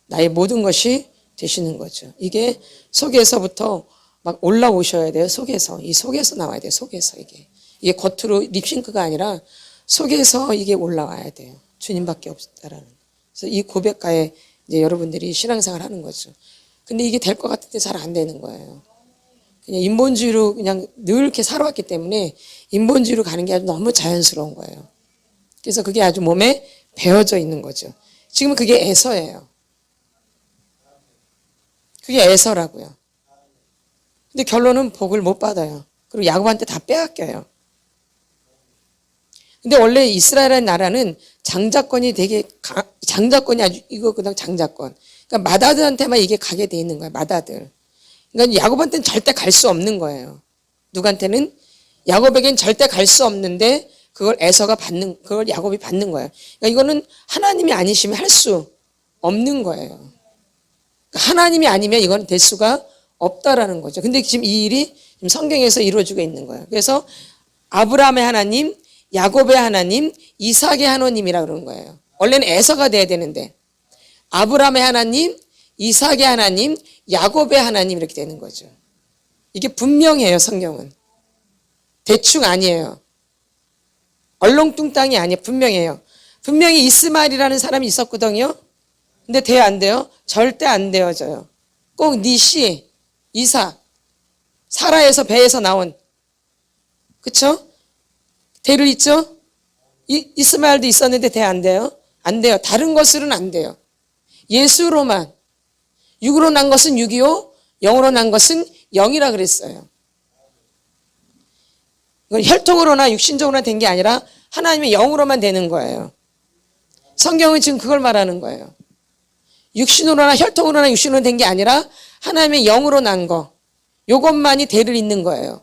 나의 모든 것이 되시는 거죠. 이게 속에서부터 막 올라오셔야 돼요. 속에서. 이 속에서 나와야 돼요. 속에서 이게 겉으로 립싱크가 아니라 속에서 이게 올라와야 돼요. 주님밖에 없다라는. 그래서 이 고백가에 이제 여러분들이 신앙생활 하는 거죠. 근데 이게 될 것 같은데 잘 안 되는 거예요. 그냥 인본주의로 그냥 늘 이렇게 살아왔기 때문에 인본주의로 가는 게 아주 너무 자연스러운 거예요. 그래서 그게 아주 몸에 배어져 있는 거죠. 지금은 그게 애서예요. 그게 애서라고요. 근데 결론은 복을 못 받아요. 그리고 야곱한테 다 빼앗겨요. 근데 원래 이스라엘이라는 나라는 장자권이 되게 장자권이 아주 이거 그냥 장자권. 그러니까 맏아들한테만 이게 가게 돼 있는 거예요. 맏아들. 그러니까 야곱한테는 절대 갈 수 없는 거예요. 누구한테는? 야곱에겐 절대 갈 수 없는데 그걸 에서가 받는, 그걸 야곱이 받는 거예요. 그러니까 이거는 하나님이 아니시면 할 수 없는 거예요. 그러니까 하나님이 아니면 이건 될 수가 없다라는 거죠. 근데 지금 이 일이 지금 성경에서 이루어지고 있는 거예요. 그래서 아브라함의 하나님, 야곱의 하나님, 이삭의 하나님이라 그러는 거예요. 원래는 에서가 돼야 되는데 아브라함의 하나님, 이삭의 하나님, 야곱의 하나님 이렇게 되는 거죠. 이게 분명해요. 성경은. 대충 아니에요. 얼렁뚱땅이 아니에요. 분명해요. 분명히 이스마엘이라는 사람이 있었거든요. 근데 돼요, 안 돼요? 절대 안 되어져요. 꼭 니시, 이삭, 사라에서 배에서 나온, 그쵸? 대를 있죠? 이스마엘도 있었는데 돼, 안 돼요? 안 돼요. 다른 것으로는 안 돼요. 예수로만. 육으로 난 것은 6이요, 영으로 난 것은 0이라 그랬어요. 이건 혈통으로나 육신적으로나 된 게 아니라 하나님의 영으로만 되는 거예요. 성경은 지금 그걸 말하는 거예요. 육신으로나 혈통으로나 육신으로 된 게 아니라 하나님의 영으로 난 거. 요것만이 대를 잇는 거예요.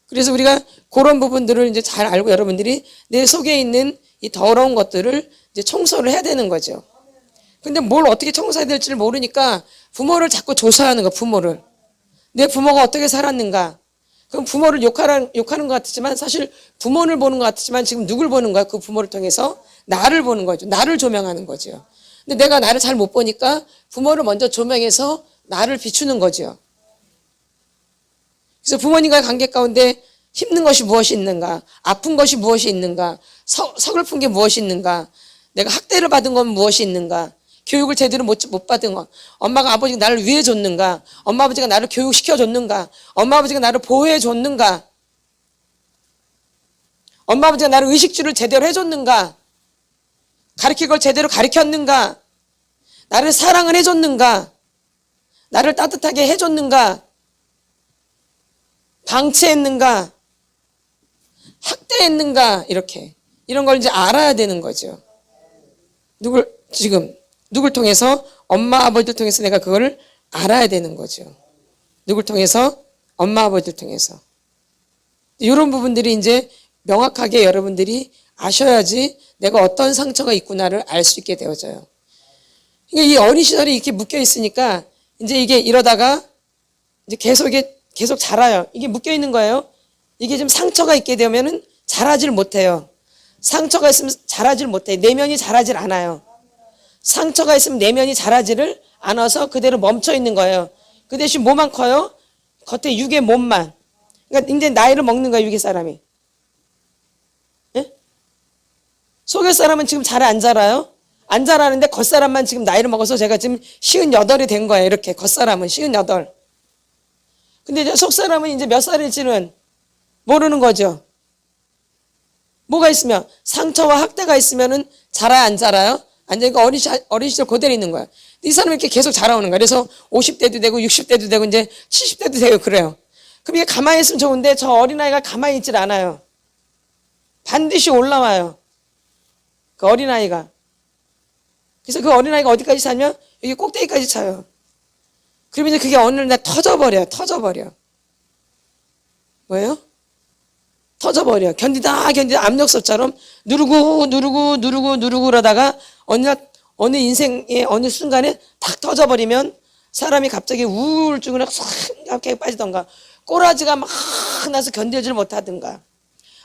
그래서 우리가 그런 부분들을 이제 잘 알고 여러분들이 내 속에 있는 이 더러운 것들을 이제 청소를 해야 되는 거죠. 근데 뭘 어떻게 청소해야 될지를 모르니까 부모를 자꾸 조사하는 거, 부모를. 내 부모가 어떻게 살았는가. 그럼 부모를 욕하는 것 같지만 사실 부모를 보는 것 같지만 지금 누굴 보는 거야? 그 부모를 통해서 나를 보는 거죠. 나를 조명하는 거죠. 근데 내가 나를 잘 못 보니까 부모를 먼저 조명해서 나를 비추는 거죠. 그래서 부모님과의 관계 가운데 힘든 것이 무엇이 있는가? 아픈 것이 무엇이 있는가? 서글픈 게 무엇이 있는가? 내가 학대를 받은 건 무엇이 있는가? 교육을 제대로 못 받은 것. 엄마가 아버지가 나를 위해 줬는가? 엄마 아버지가 나를 교육시켜 줬는가? 엄마 아버지가 나를 보호해 줬는가? 엄마 아버지가 나를 의식주를 제대로 해줬는가? 가르칠 걸 제대로 가르쳤는가? 나를 사랑을 해줬는가? 나를 따뜻하게 해줬는가? 방치했는가? 학대했는가? 이렇게. 이런 걸 이제 알아야 되는 거죠. 누굴 통해서? 엄마, 아버지를 통해서 내가 그걸 알아야 되는 거죠. 누굴 통해서? 엄마, 아버지를 통해서. 이런 부분들이 이제 명확하게 여러분들이 아셔야지 내가 어떤 상처가 있구나를 알 수 있게 되어져요. 그러니까 이 어린 시절이 이렇게 묶여 있으니까 이제 이게 이러다가 이제 계속 자라요. 이게 묶여 있는 거예요. 이게 좀 상처가 있게 되면은 자라질 못해요. 상처가 있으면 자라질 못해. 내면이 자라질 않아요. 상처가 있으면 내면이 자라지를 않아서 그대로 멈춰 있는 거예요. 그 대신 뭐만 커요? 겉에 육의 몸만. 그러니까 이제 나이를 먹는 거예요, 육의 사람이. 예? 속의 사람은 지금 잘 안 자라요? 안 자라는데 겉사람만 지금 나이를 먹어서 제가 지금 58이 된 거예요. 이렇게 겉사람은 58. 근데 이제 속사람은 이제 몇 살일지는 모르는 거죠. 뭐가 있으면 상처와 학대가 있으면은 자라야 안 자라요? 안 자니까 어린 시절 그대로 있는 거야. 이 사람이 이렇게 계속 자라오는 거야. 그래서 50대도 되고 60대도 되고 이제 70대도 되고 그래요. 그럼 이게 가만히 있으면 좋은데 저 어린아이가 가만히 있질 않아요. 반드시 올라와요. 그 어린아이가. 그래서 그 어린아이가 어디까지 차면 여기 꼭대기까지 차요. 그러면 이제 그게 어느 날 터져버려. 뭐예요? 터져버려. 견디다 압력솥처럼 누르고 그러다가 어느 인생의 어느 순간에 탁 터져버리면 사람이 갑자기 우울증으로 싹하게 빠지던가 꼬라지가 막 나서 견디지를 못하든가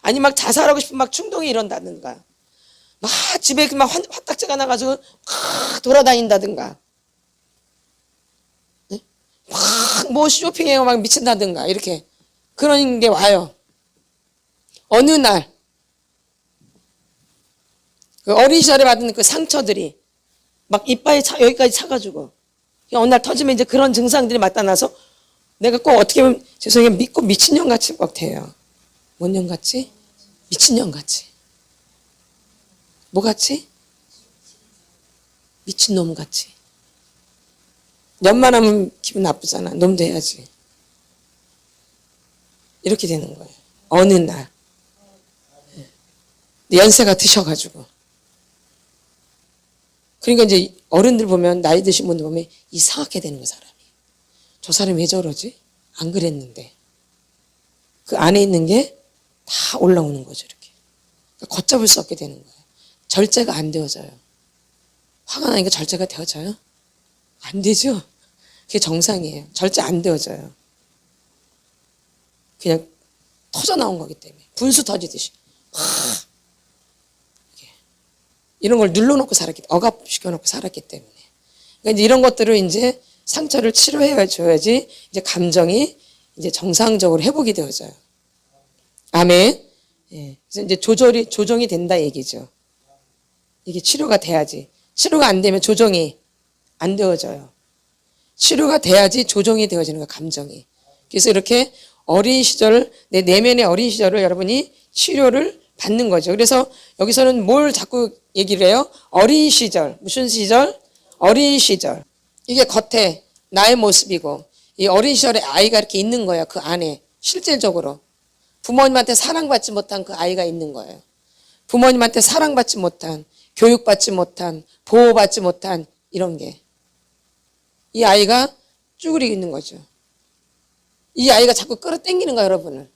아니 막 자살하고 싶은 막 충동이 일어난다든가 막 집에 막 화딱지가 나가지고 막 돌아다닌다든가 막 뭐 쇼핑에 막 미친다든가 이렇게 그런 게 와요. 어느 날 그 어린 시절에 받은 그 상처들이 막 이빨이 여기까지 차가지고 어느 날 터지면 이제 그런 증상들이 나타나서 내가 꼭 어떻게 보면 죄송해요 믿고 미친년같이 막 돼요. 뭔 년같이? 미친년같이. 뭐같이? 미친놈같이. 년만 하면 기분 나쁘잖아. 놈도 해야지. 이렇게 되는 거예요. 어느 날. 연세가 드셔가지고. 그러니까 이제 어른들 보면 나이 드신 분들 보면 이상하게 되는 거예요. 사람이. 저 사람이 왜 저러지? 안 그랬는데. 그 안에 있는 게 다 올라오는 거죠. 이렇게. 그러니까 걷잡을 수 없게 되는 거예요. 절제가 안 되어져요. 화가 나니까 절제가 되어져요? 안 되죠? 그게 정상이에요. 절제 안 되어져요. 그냥 터져 나온 거기 때문에. 분수 터지듯이. 이런 걸 눌러놓고 살았기 때문에, 억압시켜놓고 살았기 때문에. 그러니까 이제 이런 것들을 이제 상처를 치료해 줘야지 이제 감정이 이제 정상적으로 회복이 되어져요. 아멘. 예. 그래서 이제 조정이 된다 얘기죠. 이게 치료가 돼야지. 치료가 안 되면 조정이 안 되어져요. 치료가 돼야지 조정이 되어지는 거야, 감정이. 그래서 이렇게 어린 시절, 내 내면의 어린 시절을 여러분이 치료를 받는 거죠. 그래서 여기서는 뭘 자꾸 얘기를 해요? 어린 시절. 무슨 시절? 어린 시절. 이게 겉에 나의 모습이고 이 어린 시절에 아이가 이렇게 있는 거예요. 그 안에. 실질적으로. 부모님한테 사랑받지 못한 그 아이가 있는 거예요. 부모님한테 사랑받지 못한, 교육받지 못한, 보호받지 못한 이런 게. 이 아이가 쭈그리고 있는 거죠. 이 아이가 자꾸 끌어당기는 거예요, 여러분을.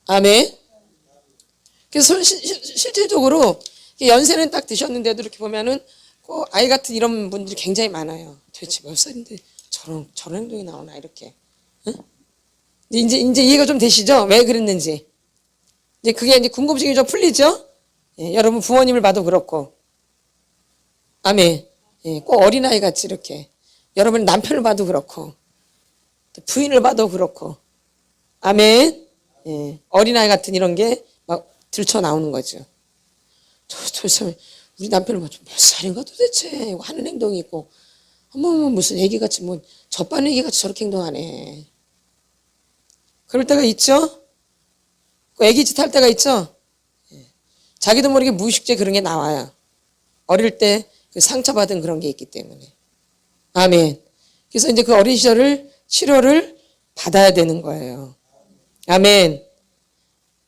아멘. 그래서 실질적으로 연세는 딱 드셨는데도 이렇게 보면은 꼭 아이 같은 이런 분들이 굉장히 많아요. 도대체 몇 살인데 저런 행동이 나오나 이렇게. 응? 이제 이해가 좀 되시죠? 왜 그랬는지. 이제 그게 이제 궁금증이 좀 풀리죠? 예, 여러분 부모님을 봐도 그렇고. 아멘. 예, 꼭 어린아이 같이 이렇게. 여러분 남편을 봐도 그렇고. 부인을 봐도 그렇고. 아멘. 예, 어린아이 같은 이런 게 막 들쳐 나오는 거죠. 도대체 우리 남편을 봐. 몇 살인가 도대체 하는 행동이 있고. 어머 무슨 애기같이 뭐 젖반 애기같이 저렇게 행동하네. 그럴 때가 있죠? 애기짓 할 때가 있죠? 자기도 모르게 무의식적에 그런 게 나와요. 어릴 때 그 상처받은 그런 게 있기 때문에. 아멘. 그래서 이제 그 어린 시절을 치료를 받아야 되는 거예요. 아멘.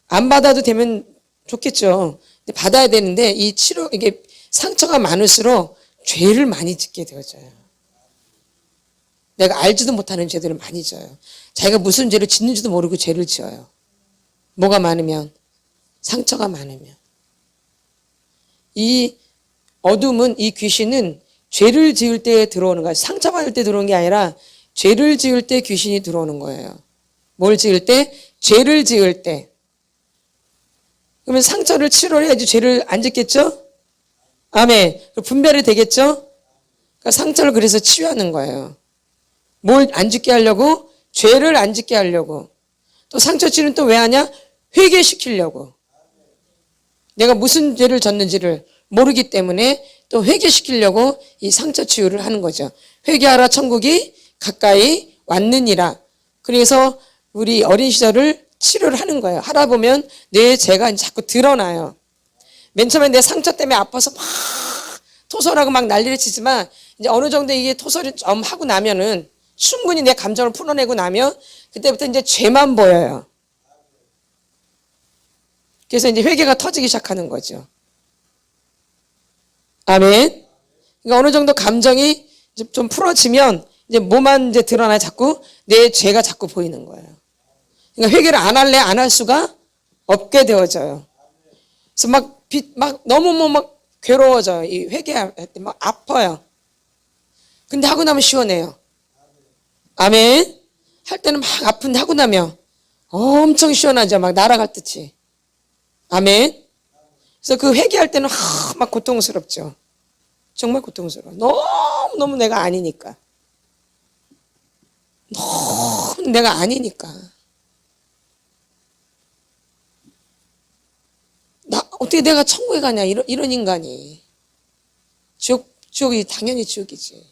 안 받아도 되면 좋겠죠. 근데 받아야 되는데 이 치료, 이게 상처가 많을수록 죄를 많이 짓게 되어져요. 내가 알지도 못하는 죄들을 많이 져요. 자기가 무슨 죄를 짓는지도 모르고 죄를 지어요. 뭐가 많으면, 상처가 많으면. 이 어둠은, 이 귀신은 죄를 지을 때 들어오는 거예요. 상처받을 때 들어오는 게 아니라 죄를 지을 때 귀신이 들어오는 거예요. 뭘 지을 때? 죄를 지을 때. 그러면 상처를 치료를 해야지 죄를 안 짓겠죠? 아멘. 분별이 되겠죠? 그러니까 상처를 그래서 치유하는 거예요. 뭘 안 짓게 하려고? 죄를 안 짓게 하려고. 또 상처 치유는 또 왜 하냐? 회개시키려고. 내가 무슨 죄를 졌는지를 모르기 때문에 또 회개시키려고 이 상처 치유를 하는 거죠. 회개하라 천국이 가까이 왔느니라. 그래서 우리 어린 시절을 치료를 하는 거예요. 하다 보면 내 죄가 자꾸 드러나요. 맨 처음에 내 상처 때문에 아파서 막 토설하고 막 난리를 치지만 이제 어느 정도 이게 토설이 좀 하고 나면은 충분히 내 감정을 풀어내고 나면 그때부터 이제 죄만 보여요. 그래서 이제 회개가 터지기 시작하는 거죠. 아멘. 그러니까 어느 정도 감정이 이제 좀 풀어지면 이제 뭐만 이제 드러나 자꾸 내 죄가 자꾸 보이는 거예요. 그러니까 회개를 안 할래 안 할 수가 없게 되어져요. 그래서 막 너무 막 괴로워져요. 이 회개할 때 막 아파요. 근데 하고 나면 시원해요. 아멘. 할 때는 막 아픈데 하고 나면 엄청 시원하죠. 막 날아갈 듯이. 아멘. 그래서 그 회개할 때는 막 고통스럽죠. 정말 고통스러워. 너무 내가 아니니까. 너무 내가 아니니까. 어떻게 내가 천국에 가냐, 이런 인간이. 지옥이 당연히 지옥이지.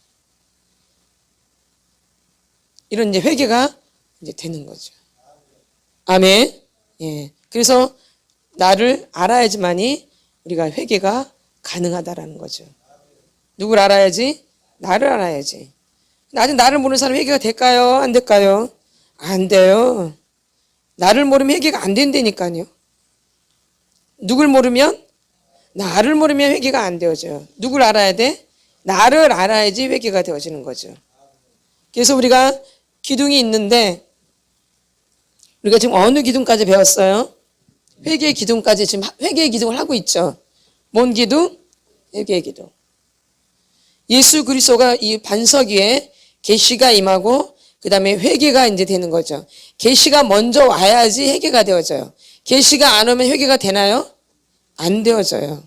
이런 이제 회개가 이제 되는 거죠. 아멘. 예. 그래서 나를 알아야지만이 우리가 회개가 가능하다라는 거죠. 누굴 알아야지? 나를 알아야지. 아직 나를 모르는 사람 회개가 될까요? 안 될까요? 안 돼요. 나를 모르면 회개가 안 된다니까요. 누굴 모르면? 나를 모르면 회개가 안 되어져요. 누굴 알아야 돼? 나를 알아야지 회개가 되어지는 거죠. 그래서 우리가 기둥이 있는데 우리가 지금 어느 기둥까지 배웠어요? 회개의 기둥까지 지금 회개의 기둥을 하고 있죠. 뭔 기둥? 회개의 기둥. 예수 그리스도가 이 반석 위에 계시가 임하고 그 다음에 회개가 이제 되는 거죠. 계시가 먼저 와야지 회개가 되어져요. 계시가 안 오면 회개가 되나요? 안 되어져요.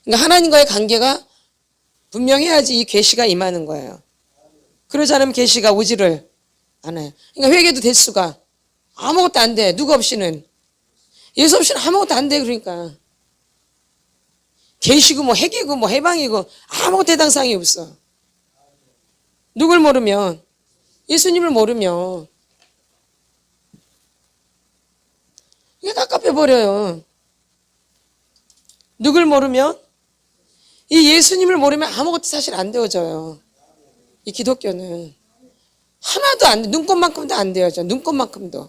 그러니까 하나님과의 관계가 분명해야지 이 계시가 임하는 거예요. 그러지 않으면 계시가 오지를 않아요. 그러니까 회개도 될 수가 아무것도 안 돼. 누구 없이는. 예수 없이는 아무것도 안 돼. 그러니까 계시고 뭐 회개고 뭐 해방이고 아무것도 해당 사항이 없어. 누굴 모르면, 예수님을 모르면 이게 깝깝해 버려요. 누굴 모르면, 이 예수님을 모르면 아무것도 사실 안 되어져요. 이 기독교는 하나도 안 돼. 눈꽃만큼도 안 되어져. 눈꽃만큼도.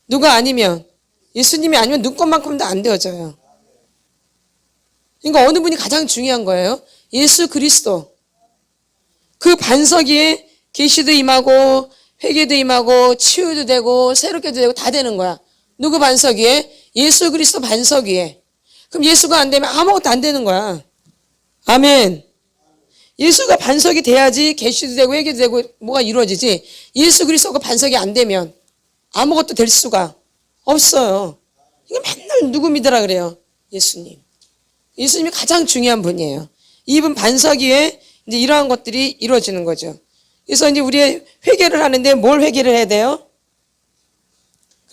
누가 아니면, 예수님이 아니면 눈꽃만큼도 안 되어져요. 그러니까 어느 분이 가장 중요한 거예요? 예수 그리스도. 그 반석 위에 계시도 임하고 회개도 임하고 치유도 되고 새롭게도 되고 다 되는 거야. 누구 반석 위에? 예수 그리스도 반석 위에. 그럼 예수가 안 되면 아무것도 안 되는 거야. 아멘. 예수가 반석이 돼야지 계시도 되고 회개도 되고 뭐가 이루어지지. 예수 그리스도가 반석이 안 되면 아무것도 될 수가 없어요. 이거 맨날 누구 믿으라 그래요? 예수님. 예수님이 가장 중요한 분이에요. 이분 반석 위에 이제 이러한 것들이 이루어지는 거죠. 그래서 이제 우리 회개를 하는데 뭘 회개를 해야 돼요?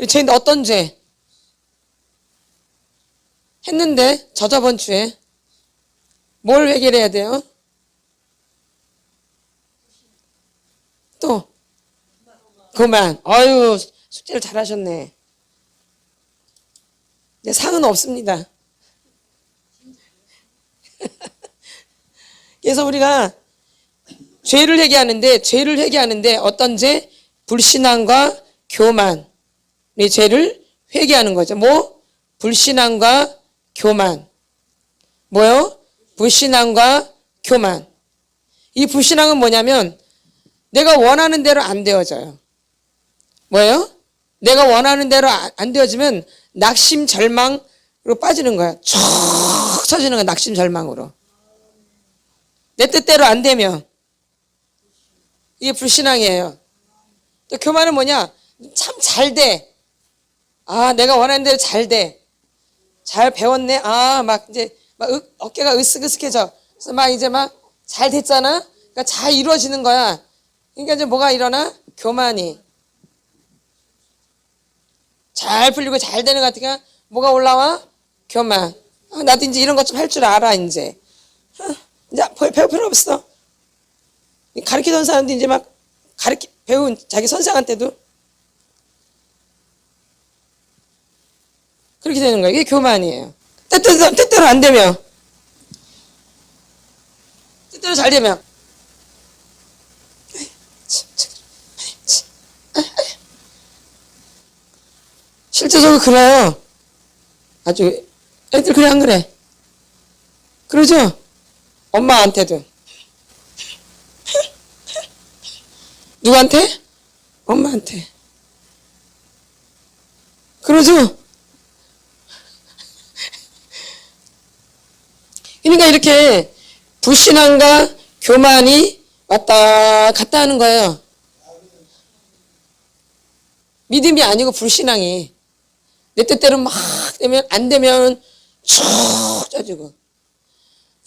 저희는 어떤 죄 했는데 저번 주에 뭘 회개를 해야 돼요? 또 그만. 아유, 숙제를 잘하셨네. 네, 상은 없습니다. 그래서 우리가 죄를 회개하는데 어떤 죄? 불신앙과 교만. 이 죄를 회개하는 거죠. 뭐? 불신앙과 교만. 뭐요? 불신앙과 교만. 이 불신앙은 뭐냐면 내가 원하는 대로 안 되어져요. 뭐예요? 내가 원하는 대로 안 되어지면 낙심 절망으로 빠지는 거야. 쭉 처지는 거야. 낙심 절망으로. 내 뜻대로 안 되면 이게 불신앙이에요. 또 교만은 뭐냐? 참 잘 돼. 아, 내가 원하는 대로 잘 돼. 잘 배웠네. 아, 막 이제 막 어깨가 으쓱으쓱해져. 그래서 막 이제 막 잘 됐잖아. 그러니까 잘 이루어지는 거야. 그러니까 이제 뭐가 일어나? 교만이. 잘 풀리고 잘 되는 것 같으니까 뭐가 올라와? 교만. 아, 나도 이제 이런 것 좀 할 줄 알아, 이제. 이제 배울 필요 없어. 가르치던 사람도 이제 막 배운 자기 선생한테도 그렇게 되는 거예요. 이게 교만이에요. 뜻대로 안 되면, 뜻대로 잘 되면, 실제적으로 그래요. 아주 애들 그래 안 그래? 그러죠? 엄마한테도. 누구한테? 엄마한테. 그러죠? 그러니까 이렇게 불신앙과 교만이 왔다 갔다 하는 거예요. 믿음이 아니고 불신앙이. 내 뜻대로 막 되면 안 되면 쭉 쪄지고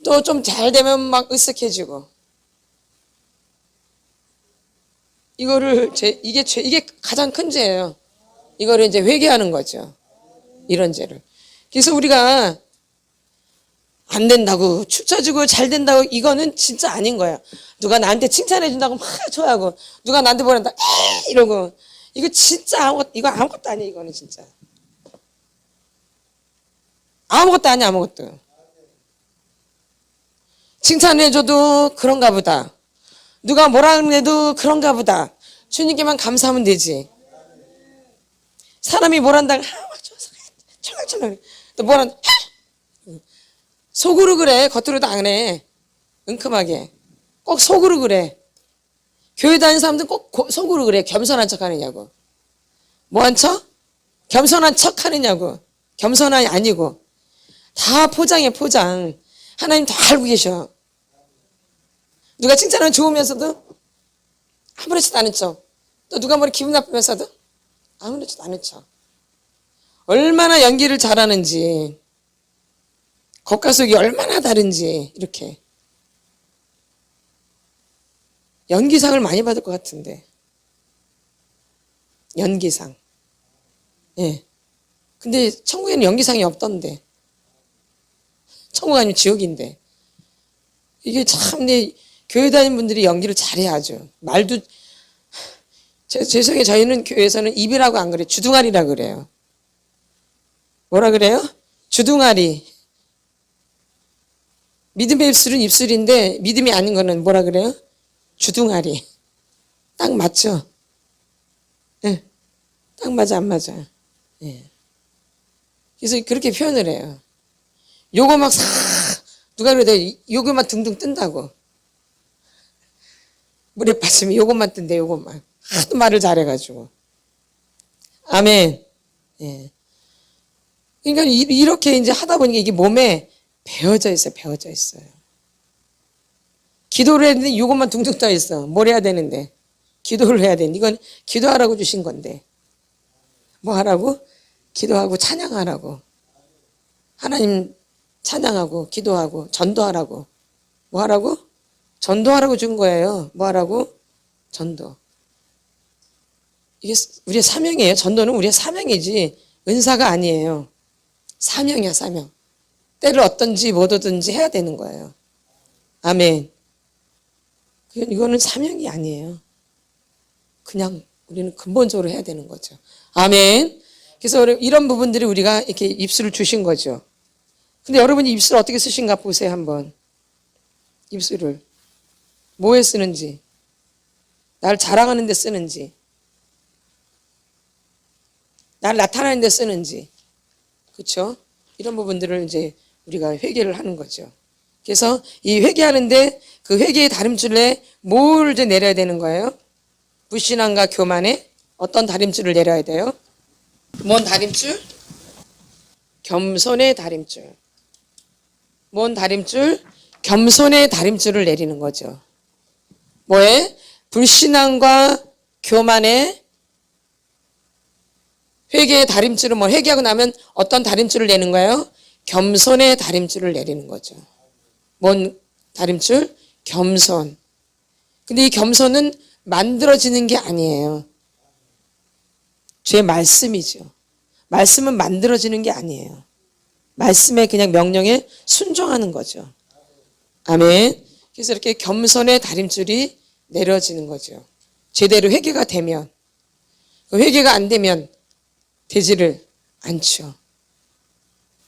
또 좀 잘 되면 막 으쓱해지고. 이게 가장 큰 죄예요. 이거를 이제 회개하는 거죠. 이런 죄를. 그래서 우리가 안 된다고 축쳐주고 잘 된다고 이거는 진짜 아닌 거야. 누가 나한테 칭찬해 준다고 막 좋아하고 누가 나한테 보낸다 에이 이러고 이거 진짜 이거 아무것도 아니야. 이거는 진짜 아무것도 아니야. 아무것도. 칭찬해줘도 그런가 보다. 누가 뭐라 그래도 그런가 보다. 주님께만 감사하면 되지. 사람이 뭐란다 막 좋아서 철렁철렁 또 뭐란다 속으로 그래. 겉으로도 안 해. 은큼하게. 꼭 속으로 그래. 교회 다니는 사람들은 꼭 속으로 그래. 겸손한 척 하느냐고. 뭐한 척? 겸손한 척 하느냐고. 겸손한이 아니고. 다 포장해, 포장. 하나님 다 알고 계셔. 누가 칭찬하면 좋으면서도 아무렇지도 않은 척. 또 누가 뭐 기분 나쁘면서도 아무렇지도 않은 척. 얼마나 연기를 잘하는지. 겉과 속이 얼마나 다른지 이렇게 연기상을 많이 받을 것 같은데. 연기상. 예. 근데 천국에는 연기상이 없던데. 천국 아니면 지옥인데. 이게 참 내 교회 다니는 분들이 연기를 잘해야죠. 말도 죄송해요. 저희는 교회에서는 입이라고 안 그래요. 주둥아리라 그래요. 뭐라 그래요? 주둥아리. 믿음의 입술은 입술인데 믿음이 아닌 거는 뭐라 그래요? 주둥아리. 딱 맞죠? 예. 딱 맞아 안 맞아? 예. 그래서 그렇게 표현을 해요. 요거 막 싹 누가 그래도 요거만 둥둥 뜬다고. 물에 빠지면 요것만 뜬대. 요것만. 하도 말을 잘해가지고. 아멘. 예. 그러니까 이렇게 이제 하다 보니까 이게 몸에 배어져 있어요. 배어져 있어요. 기도를 해야 되는데 이것만 둥둥 떠 있어. 뭘 해야 되는데? 기도를 해야 되는데. 이건 기도하라고 주신 건데. 뭐 하라고? 기도하고 찬양하라고. 하나님 찬양하고 기도하고 전도하라고. 뭐 하라고? 전도하라고 준 거예요. 뭐 하라고? 전도. 이게 우리의 사명이에요. 전도는 우리의 사명이지 은사가 아니에요. 사명이야, 사명. 때를 어떤지 못 오든지 해야 되는 거예요. 아멘. 이거는 사명이 아니에요. 그냥 우리는 근본적으로 해야 되는 거죠. 아멘. 그래서 이런 부분들이 우리가 이렇게 입술을 주신 거죠. 근데 여러분이 입술을 어떻게 쓰신가 보세요, 한번. 입술을. 뭐에 쓰는지. 나를 자랑하는 데 쓰는지. 나를 나타내는 데 쓰는지. 그렇죠? 이런 부분들을 이제 우리가 회개를 하는 거죠. 그래서 이 회개하는데 그 회개의 다림줄에 뭘 이제 내려야 되는 거예요? 불신앙과 교만에 어떤 다림줄을 내려야 돼요? 뭔 다림줄? 겸손의 다림줄. 뭔 다림줄? 겸손의 다림줄을 내리는 거죠. 뭐에? 불신앙과 교만에 회개의 다림줄은 뭐 회개하고 나면 어떤 다림줄을 내는 거예요? 겸손의 다림줄을 내리는 거죠. 뭔 다림줄? 겸손. 근데 이 겸손은 만들어지는 게 아니에요. 주의 말씀이죠. 말씀은 만들어지는 게 아니에요. 말씀에 그냥 명령에 순종하는 거죠. 아멘. 그래서 이렇게 겸손의 다림줄이 내려지는 거죠. 제대로 회개가 되면. 회개가 안 되면 되지를 않죠.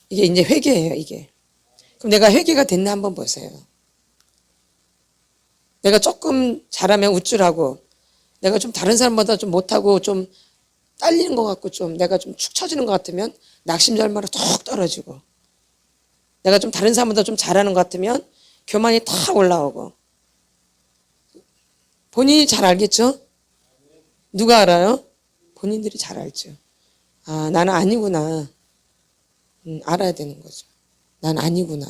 이게 이제 회개예요, 이게. 그럼 내가 회개가 됐나 한번 보세요. 내가 조금 잘하면 우쭐하고, 내가 좀 다른 사람보다 좀 못하고 좀 딸리는 것 같고 좀 내가 좀 축 처지는 것 같으면 낙심절마로 툭 떨어지고, 내가 좀 다른 사람보다 좀 잘하는 것 같으면 교만이 탁 올라오고. 본인이 잘 알겠죠? 누가 알아요? 본인들이 잘 알죠. 아, 나는 아니구나. 알아야 되는 거죠. 난 아니구나.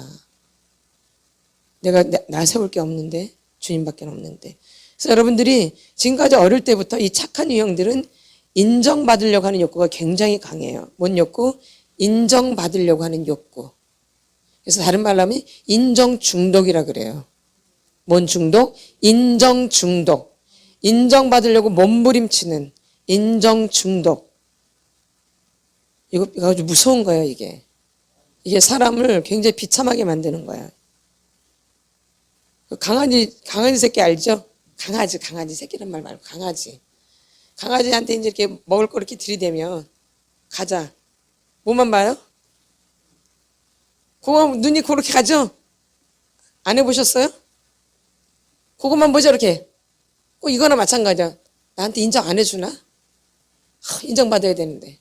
내가 나 세울 게 없는데, 주님밖에 없는데. 그래서 여러분들이 지금까지 어릴 때부터 이 착한 유형들은 인정받으려고 하는 욕구가 굉장히 강해요. 뭔 욕구? 인정받으려고 하는 욕구. 그래서 다른 말로 하면 인정 중독이라 그래요. 뭔 중독? 인정 중독. 인정받으려고 몸부림치는 인정 중독. 이거 아주 무서운 거예요, 이게. 이게 사람을 굉장히 비참하게 만드는 거야. 강아지 새끼 알죠? 강아지 새끼란 말 말고 강아지. 강아지한테 이제 이렇게 먹을 거 이렇게 들이대면 가자. 뭐만 봐요? 그거 눈이 그렇게 가죠? 안 해보셨어요? 그것만 보죠, 이렇게. 꼭 이거나 마찬가지야. 나한테 인정 안 해주나? 인정받아야 되는데.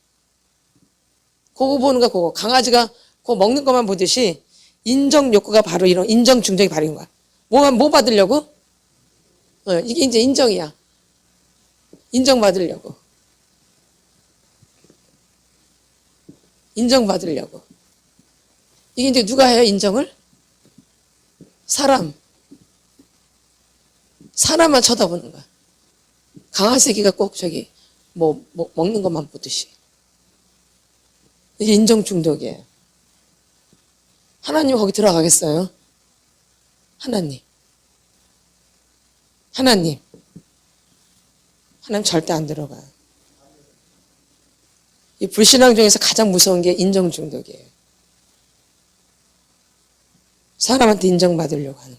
그거 보는 거야, 그거. 강아지가 그거 먹는 것만 보듯이 인정 욕구가 바로 이런 인정 중독이 바로 이런 거야. 뭐 받으려고? 이게 이제 인정이야. 인정받으려고. 인정받으려고. 이게 이제 누가 해요, 인정을? 사람만 쳐다보는 거야. 강아지 새끼가 꼭 저기 뭐 먹는 것만 보듯이. 이게 인정 중독이에요. 하나님 거기 들어가겠어요? 하나님 절대 안 들어가요. 이 불신앙 중에서 가장 무서운 게 인정 중독이에요. 사람한테 인정받으려고 하는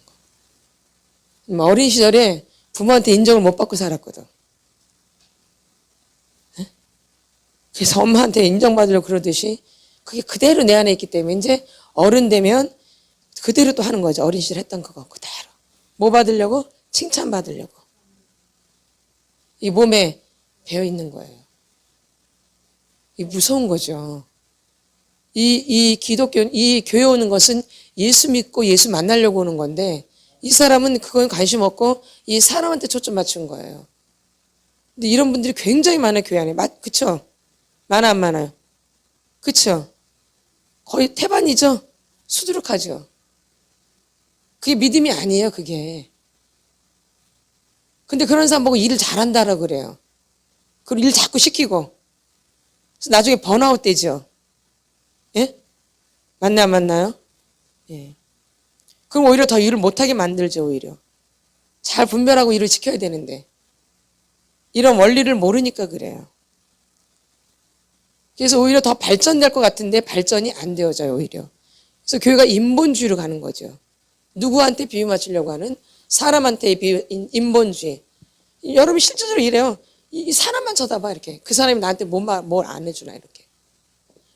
거. 어린 시절에 부모한테 인정을 못 받고 살았거든. 그래서 엄마한테 인정받으려고 그러듯이 그게 그대로 내 안에 있기 때문에 이제 어른 되면 그대로 또 하는 거죠. 어린 시절 했던 그거 그대로. 뭐 받으려고? 칭찬받으려고. 이 몸에 배어 있는 거예요. 이 무서운 거죠. 이 교회 오는 것은 예수 믿고 예수 만나려고 오는 건데 이 사람은 그건 관심 없고 이 사람한테 초점 맞춘 거예요. 근데 이런 분들이 굉장히 많아요, 교회 안에. 그쵸? 많아, 안 많아요? 그쵸? 거의 태반이죠? 수두룩하죠? 그게 믿음이 아니에요, 그게. 근데 그런 사람 보고 일을 잘한다라 그래요. 그리고 일 자꾸 시키고. 그래서 나중에 번아웃 되죠. 예? 맞나 안 맞나요? 예. 그럼 오히려 더 일을 못하게 만들죠, 오히려. 잘 분별하고 일을 지켜야 되는데. 이런 원리를 모르니까 그래요. 그래서 오히려 더 발전될 것 같은데 발전이 안 되어져요, 오히려. 그래서 교회가 인본주의로 가는 거죠. 누구한테 비유 맞추려고 하는 사람한테 인본주의. 여러분 실제적으로 이래요. 이 사람만 쳐다봐 이렇게. 그 사람이 나한테 뭘 안 해주나 이렇게.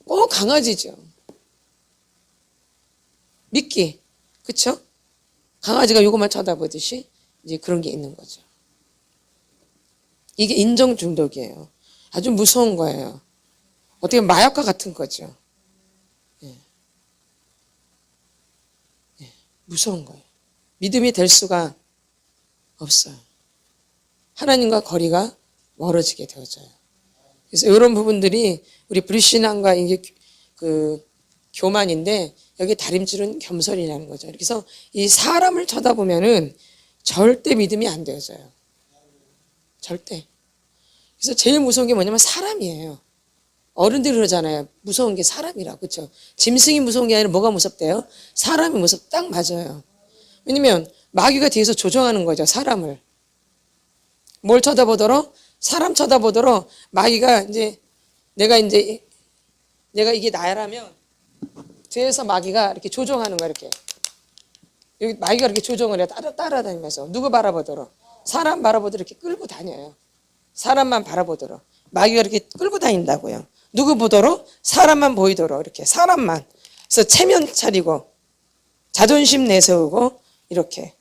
꼭 강아지죠. 미끼. 그쵸? 강아지가 요것만 쳐다보듯이 이제 그런 게 있는 거죠. 이게 인정 중독이에요. 아주 무서운 거예요. 어떻게 마약과 같은 거죠. 예. 예. 무서운 거예요. 믿음이 될 수가 없어요. 하나님과 거리가 멀어지게 되어져요. 그래서 이런 부분들이 우리 불신앙과 이게 그 교만인데 여기 다림질은 겸손이라는 거죠. 그래서 이 사람을 쳐다보면은 절대 믿음이 안 되어져요. 절대. 그래서 제일 무서운 게 뭐냐면 사람이에요. 어른들이 그러잖아요. 무서운 게 사람이라고. 그렇죠? 짐승이 무서운 게 아니라 뭐가 무섭대요? 사람이 딱 맞아요. 왜냐면 마귀가 뒤에서 조종하는 거죠. 사람을. 뭘 쳐다보도록? 사람 쳐다보도록 마귀가 내가 이게 나라면 뒤에서 마귀가 이렇게 조종하는 거야. 이렇게. 여기 마귀가 이렇게 조종을 해요. 따라다니면서. 누구 바라보도록? 사람 바라보도록 이렇게 끌고 다녀요. 사람만 바라보도록. 마귀가 이렇게 끌고 다닌다고요. 누구 보도록? 사람만 보이도록 이렇게. 사람만. 그래서 체면 차리고 자존심 내세우고 이렇게.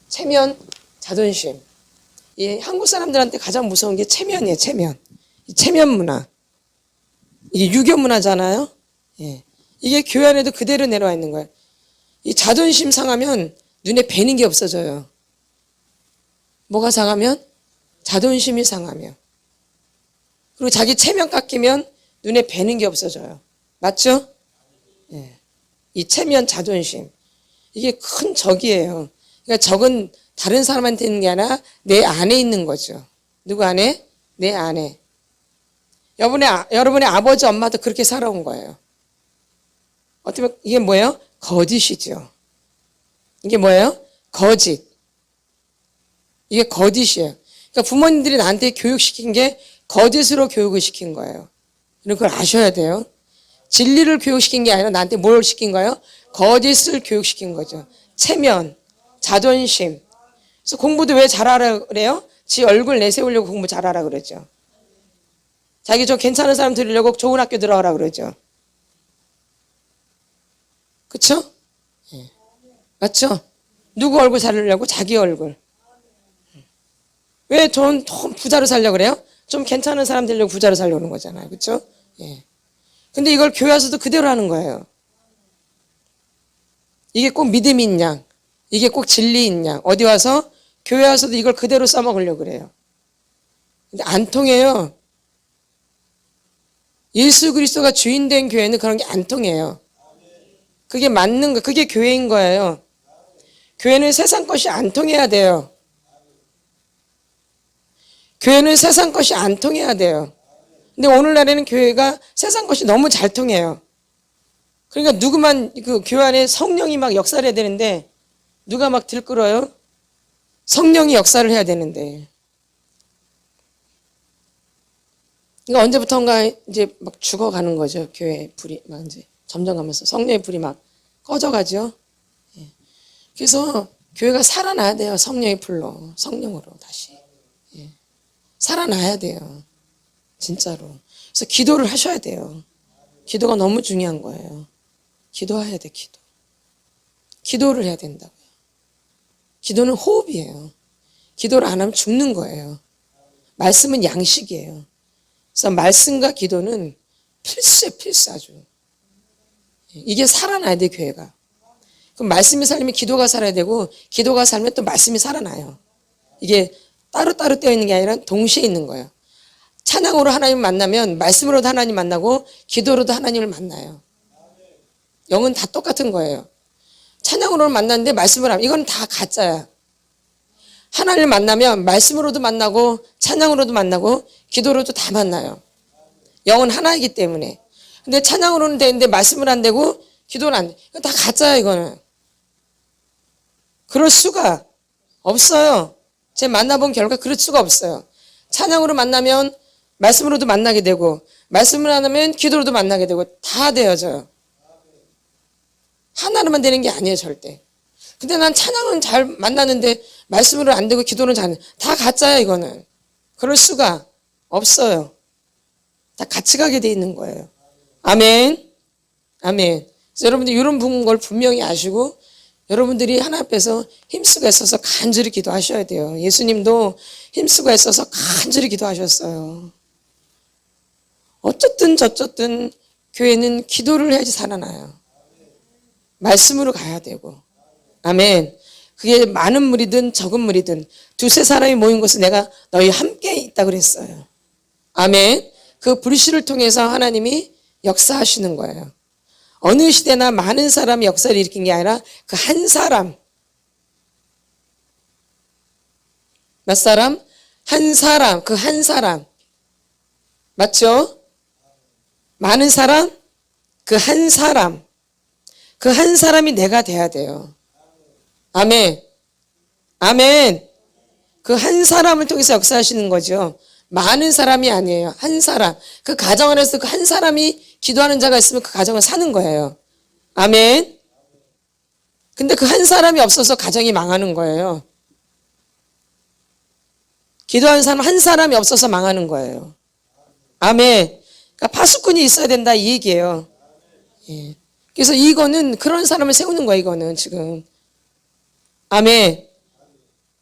체면, 자존심. 이 한국 사람들한테 가장 무서운 게 체면이에요. 체면. 이 체면 문화. 이게 유교 문화잖아요. 예. 이게 교회 안에도 그대로 내려와 있는 거예요. 이 자존심 상하면 눈에 뵈는 게 없어져요. 뭐가 상하면? 자존심이 상하면. 그리고 자기 체면 깎이면 눈에 뵈는 게 없어져요. 맞죠? 예. 이 체면, 자존심. 이게 큰 적이에요. 그러니까 적은 다른 사람한테 있는 게 아니라 내 안에 있는 거죠. 누구 안에? 내 안에. 여러분의 아버지, 엄마도 그렇게 살아온 거예요. 어떻게 보면 이게 뭐예요? 거짓이죠. 이게 뭐예요? 거짓. 이게 거짓이에요. 그러니까 부모님들이 나한테 교육시킨 게 거짓으로 교육을 시킨 거예요. 그걸 아셔야 돼요. 진리를 교육시킨 게 아니라 나한테 뭘 시킨 거예요? 거짓을 교육시킨 거죠. 체면, 자존심. 그래서 공부도 왜 잘하라 그래요? 지 얼굴 내세우려고 공부 잘하라 그러죠. 자기 좀 괜찮은 사람 들으려고 좋은 학교 들어가라 그러죠. 그쵸? 예. 맞죠? 누구 얼굴 살리려고? 자기 얼굴. 왜 전 부자로 살려고 그래요? 좀 괜찮은 사람 되려고 부자로 살려는 거잖아요. 그쵸? 예. 근데 이걸 교회 와서도 그대로 하는 거예요. 이게 꼭 믿음이 있냐? 이게 꼭 진리 있냐? 어디 와서? 교회 와서도 이걸 그대로 써먹으려고 그래요. 근데 안 통해요. 예수 그리스도가 주인 된 교회는 그런 게 안 통해요. 그게 맞는 거, 그게 교회인 거예요. 교회는 세상 것이 안 통해야 돼요. 교회는 세상 것이 안 통해야 돼요. 근데 오늘날에는 교회가 세상 것이 너무 잘 통해요. 그러니까 누구만 그 교회 안에 성령이 막 역사를 해야 되는데 누가 막 들끓어요? 성령이 역사를 해야 되는데. 그러니까 언제부턴가 이제 막 죽어가는 거죠. 교회 불이 막 이제 점점 가면서 성령의 불이 막 꺼져가죠. 예. 그래서 교회가 살아나야 돼요. 성령의 불로, 성령으로 다시. 예. 살아나야 돼요. 진짜로. 그래서 기도를 하셔야 돼요. 기도가 너무 중요한 거예요. 기도해야 돼, 기도. 기도를 해야 된다고요. 기도는 호흡이에요. 기도를 안 하면 죽는 거예요. 말씀은 양식이에요. 그래서 말씀과 기도는 필수예요, 필수 아주. 이게 살아나야 돼, 교회가. 그럼 말씀이 살면 기도가 살아야 되고, 기도가 살면 또 말씀이 살아나요. 이게 따로따로 떼어 있는 게 아니라 동시에 있는 거예요. 찬양으로 하나님 만나면 말씀으로도 하나님 만나고 기도로도 하나님을 만나요. 영은 다 똑같은 거예요. 찬양으로 만났는데 말씀을 하면 이건 다 가짜야. 하나님을 만나면 말씀으로도 만나고 찬양으로도 만나고 기도로도 다 만나요. 영은 하나이기 때문에. 근데 찬양으로는 되는데 말씀은 안 되고 기도는 안 돼. 이거 다 가짜야 이거는. 그럴 수가 없어요. 제가 만나본 결과 그럴 수가 없어요. 찬양으로 만나면 말씀으로도 만나게 되고 말씀을 안 하면 기도로도 만나게 되고 다 되어져요. 하나로만 되는 게 아니에요 절대. 근데 난 찬양은 잘 만나는데 말씀으로 안 되고 기도는 잘 다 가짜야 이거는. 그럴 수가 없어요. 다 같이 가게 돼 있는 거예요. 아멘. 아멘. 그래서 여러분들 이런 걸 분명히 아시고 여러분들이 하나님 앞에서 힘쓰고 애써서 간절히 기도하셔야 돼요. 예수님도 힘쓰고 애써서 간절히 기도하셨어요. 어쨌든 저쨌든 교회는 기도를 해야지 살아나요. 말씀으로 가야 되고. 아멘. 그게 많은 무리든 적은 무리든 두세 사람이 모인 곳에 내가 너희 함께 있다 그랬어요. 아멘. 그 불씨를 통해서 하나님이 역사하시는 거예요. 어느 시대나 많은 사람이 역사를 일으킨 게 아니라 그 한 사람. 몇 사람? 한 사람. 그 한 사람. 맞죠? 많은 사람? 그 한 사람. 그 한 사람이 내가 돼야 돼요. 아멘. 아멘. 그 한 사람을 통해서 역사하시는 거죠. 많은 사람이 아니에요. 한 사람. 그 가정 안에서 그 한 사람이 기도하는 자가 있으면 그 가정을 사는 거예요. 아멘. 근데 그 한 사람이 없어서 가정이 망하는 거예요. 기도하는 사람 한 사람이 없어서 망하는 거예요. 아멘. 그러니까 파수꾼이 있어야 된다 이 얘기예요. 예. 그래서 이거는 그런 사람을 세우는 거예요. 이거는 지금. 아멘.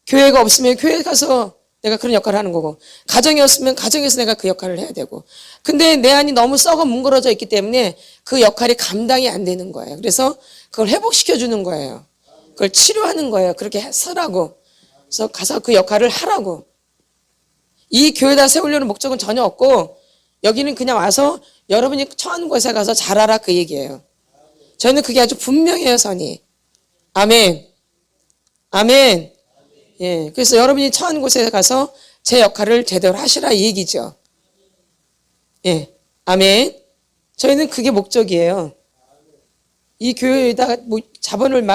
교회가 없으면 교회 가서 내가 그런 역할을 하는 거고 가정이 없으면 가정에서 내가 그 역할을 해야 되고 근데 내 안이 너무 썩어 뭉그러져 있기 때문에 그 역할이 감당이 안 되는 거예요. 그래서 그걸 회복시켜 주는 거예요. 그걸 치료하는 거예요. 그렇게 서라고. 그래서 가서 그 역할을 하라고. 이 교회다 세우려는 목적은 전혀 없고 여기는 그냥 와서 여러분이 처한 곳에 가서 잘하라 그 얘기예요. 저희는 그게 아주 분명해요. 선이. 아멘. 아멘. 예, 그래서 여러분이 처한 곳에 가서 제 역할을 제대로 하시라 이 얘기죠. 예, 아멘. 저희는 그게 목적이에요. 이 교회에다가 뭐 자본을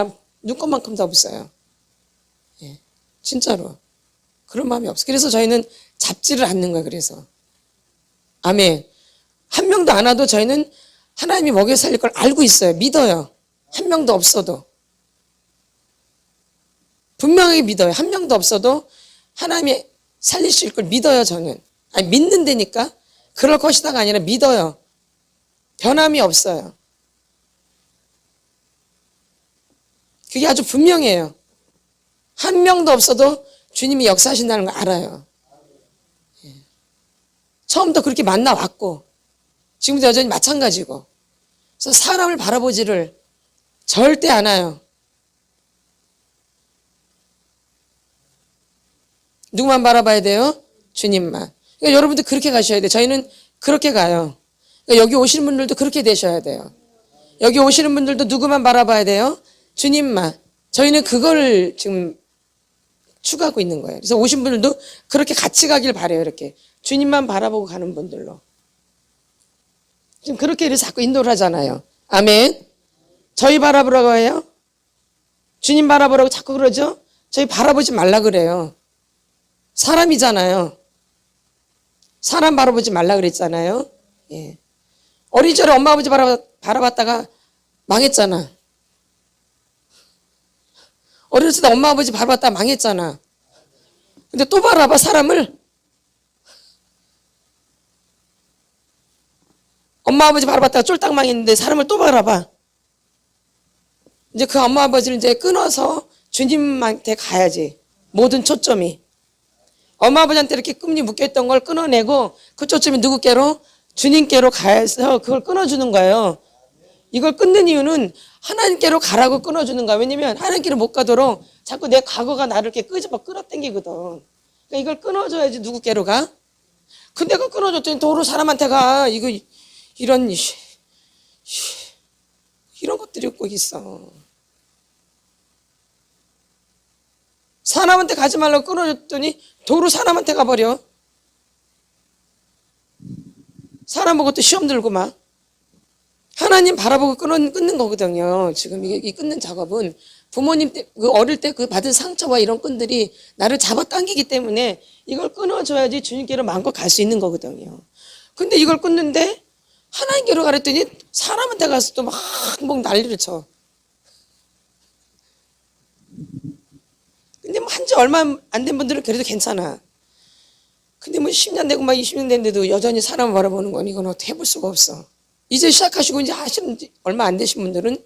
눈꼽만큼도 없어요. 예, 진짜로 그런 마음이 없어요. 그래서 저희는 잡지를 않는 거예요. 그래서 아멘. 한 명도 안 와도 저희는 하나님이 먹여 살릴 걸 알고 있어요. 믿어요. 한 명도 없어도. 분명하게 믿어요. 한 명도 없어도 하나님이 살리실 걸 믿어요. 저는. 아니 믿는다니까. 그럴 것이다가 아니라 믿어요. 변함이 없어요. 그게 아주 분명해요. 한 명도 없어도 주님이 역사하신다는 걸 알아요. 처음부터 그렇게 만나왔고 지금도 여전히 마찬가지고 그래서 사람을 바라보지를 절대 않아요. 누구만 바라봐야 돼요? 주님만. 그러니까 여러분들 그렇게 가셔야 돼요. 저희는 그렇게 가요. 그러니까 여기 오시는 분들도 그렇게 되셔야 돼요. 여기 오시는 분들도 누구만 바라봐야 돼요? 주님만. 저희는 그걸 지금 추구하고 있는 거예요. 그래서 오신 분들도 그렇게 같이 가길 바래요. 이렇게 주님만 바라보고 가는 분들로. 지금 그렇게 이래서 자꾸 인도를 하잖아요. 아멘. 저희 바라보라고 해요? 주님 바라보라고 자꾸 그러죠? 저희 바라보지 말라 그래요. 사람이잖아요. 사람 바라보지 말라 그랬잖아요. 예. 어린 시절에 엄마 아버지 바라봤다가 망했잖아. 어렸을 때 엄마 아버지 바라봤다가 망했잖아. 근데 또 바라봐 사람을. 엄마 아버지 바라봤다가 쫄딱 망했는데 사람을 또 바라봐. 이제 그 엄마 아버지를 이제 끊어서 주님한테 가야지. 모든 초점이. 엄마 아버지한테 이렇게 끈이 묶여있던 걸 끊어내고 그 초점이 누구께로? 주님께로 가서 그걸 끊어주는 거예요. 이걸 끊는 이유는 하나님께로 가라고 끊어주는 거야. 왜냐면 하나님께로 못 가도록 자꾸 내 과거가 나를 이렇게 끌어당기거든. 그러니까 이걸 끊어줘야지 누구께로 가? 근데 그걸 끊어줬더니 도로 사람한테 가. 이런 것들이 꼭 있어. 사람한테 가지 말라고 끊어줬더니 도로 사람한테 가버려. 사람 보고 또 시험 들고 막. 하나님 바라보고 끊는 거거든요. 지금 이 끊는 작업은 부모님 때, 그 어릴 때 그 받은 상처와 이런 끈들이 나를 잡아당기기 때문에 이걸 끊어줘야지 주님께로 마음껏 갈 수 있는 거거든요. 근데 이걸 끊는데 하나님께로 가랬더니 사람한테 가서 또 막 난리를 쳐. 근데 뭐 한지 얼마 안 된 분들은 그래도 괜찮아. 근데 뭐 10년 되고 막 20년 됐는데도 여전히 사람을 바라보는 건 이건 어떻게 해볼 수가 없어. 이제 시작하시고 이제 하시는 지 얼마 안 되신 분들은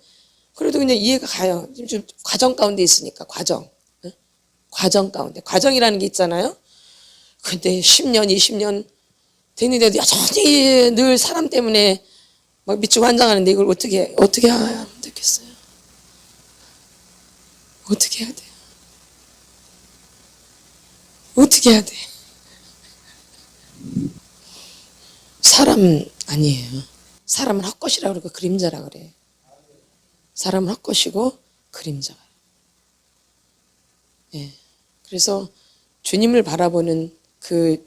그래도 그냥 이해가 가요. 지금 과정 가운데 있으니까, 과정. 과정 가운데. 과정이라는 게 있잖아요. 근데 10년, 20년 됐는데도 여전히 늘 사람 때문에 막 미치고 환장하는데 이걸 어떻게 하면 되겠어요? 어떻게 해야 돼요? 어떻게 해야 돼? 사람 아니에요. 사람은 헛것이라고 그러고 그림자라 그래. 사람은 헛것이고 그림자가. 예. 그래서 주님을 바라보는 그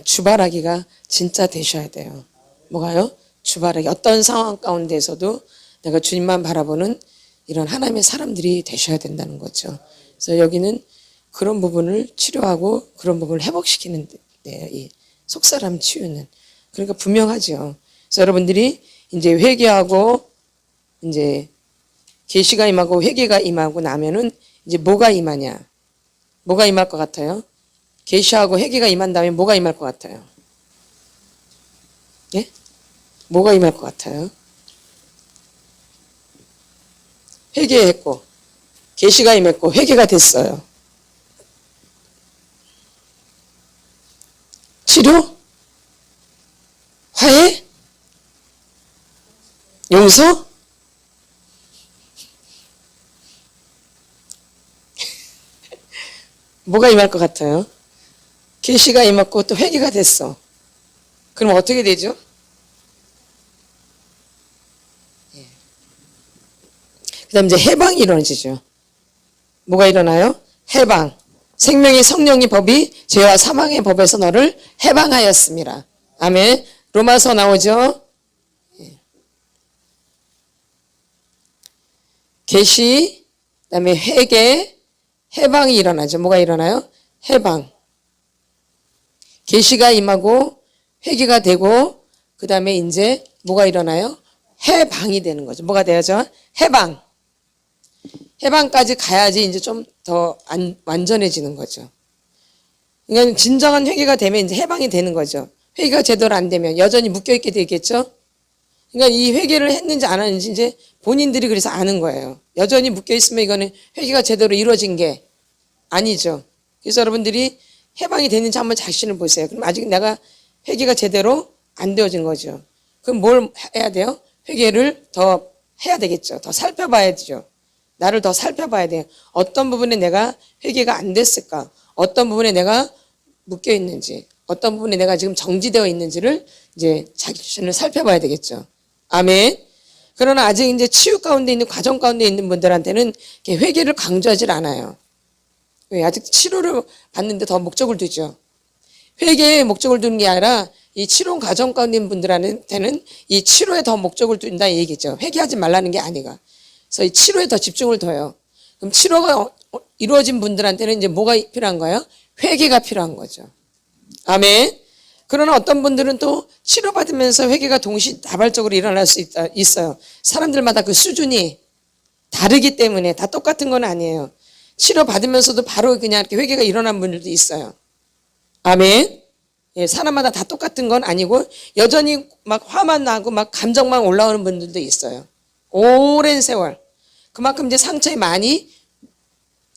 주바라기가 진짜 되셔야 돼요. 뭐가요? 주바라기. 어떤 상황 가운데서도 내가 주님만 바라보는 이런 하나님의 사람들이 되셔야 된다는 거죠. 그래서 여기는 그런 부분을 치료하고 그런 부분을 회복시키는 데요. 이 속사람 치유는. 그러니까 분명하죠. 그래서 여러분들이 이제 회개하고 이제 계시가 임하고 회개가 임하고 나면은 이제 뭐가 임하냐? 뭐가 임할 것 같아요? 계시하고 회개가 임한 다음에 뭐가 임할 것 같아요? 예? 뭐가 임할 것 같아요? 회개했고 계시가 임했고 회개가 됐어요. 치료? 화해? 용서? 뭐가 임할 것 같아요? 계시가 임했고 또 회개가 됐어. 그럼 어떻게 되죠? 그 다음에 이제 해방이 일어나지죠. 뭐가 일어나요? 해방. 생명의 성령의 법이 죄와 사망의 법에서 너를 해방하였습니다. 아멘. 로마서 나오죠. 계시, 그다음에 회개, 해방이 일어나죠. 뭐가 일어나요? 해방. 계시가 임하고 회개가 되고 그 다음에 이제 뭐가 일어나요? 해방이 되는 거죠. 뭐가 돼야죠? 해방. 해방까지 가야지 이제 좀 더 완전해지는 거죠. 그러니까 진정한 회개가 되면 이제 해방이 되는 거죠. 회개가 제대로 안 되면 여전히 묶여있게 되겠죠. 그러니까 이 회개를 했는지 안 했는지 이제 본인들이 그래서 아는 거예요. 여전히 묶여있으면 이거는 회개가 제대로 이루어진 게 아니죠. 그래서 여러분들이 해방이 됐는지 한번 자신을 보세요. 그럼 아직 내가 회개가 제대로 안 되어진 거죠. 그럼 뭘 해야 돼요? 회개를 더 해야 되겠죠. 더 살펴봐야 되죠. 나를 더 살펴봐야 돼요. 어떤 부분에 내가 회개가 안 됐을까? 어떤 부분에 내가 묶여 있는지, 어떤 부분에 내가 지금 정지되어 있는지를 이제 자기 자신을 살펴봐야 되겠죠. 아멘. 그러나 아직 이제 치유 가운데 있는 과정 가운데 있는 분들한테는 회개를 강조하지 않아요. 왜? 아직 치료를 받는데 더 목적을 두죠. 회개에 목적을 두는 게 아니라 이 치료 과정 가운데 있는 분들한테는 이 치료에 더 목적을 둔다 이 얘기죠. 회개하지 말라는 게 아니가. 그래서 이 치료에 더 집중을 둬요. 그럼 치료가 이루어진 분들한테는 이제 뭐가 필요한 거예요? 회개가 필요한 거죠. 아멘. 그러나 어떤 분들은 또 치료받으면서 회개가 동시다발적으로 일어날 수 있어요. 사람들마다 그 수준이 다르기 때문에 다 똑같은 건 아니에요. 치료받으면서도 바로 그냥 이렇게 회개가 일어난 분들도 있어요. 아멘. 예, 사람마다 다 똑같은 건 아니고 여전히 막 화만 나고 막 감정만 올라오는 분들도 있어요. 오랜 세월. 그만큼 이제 상처에 많이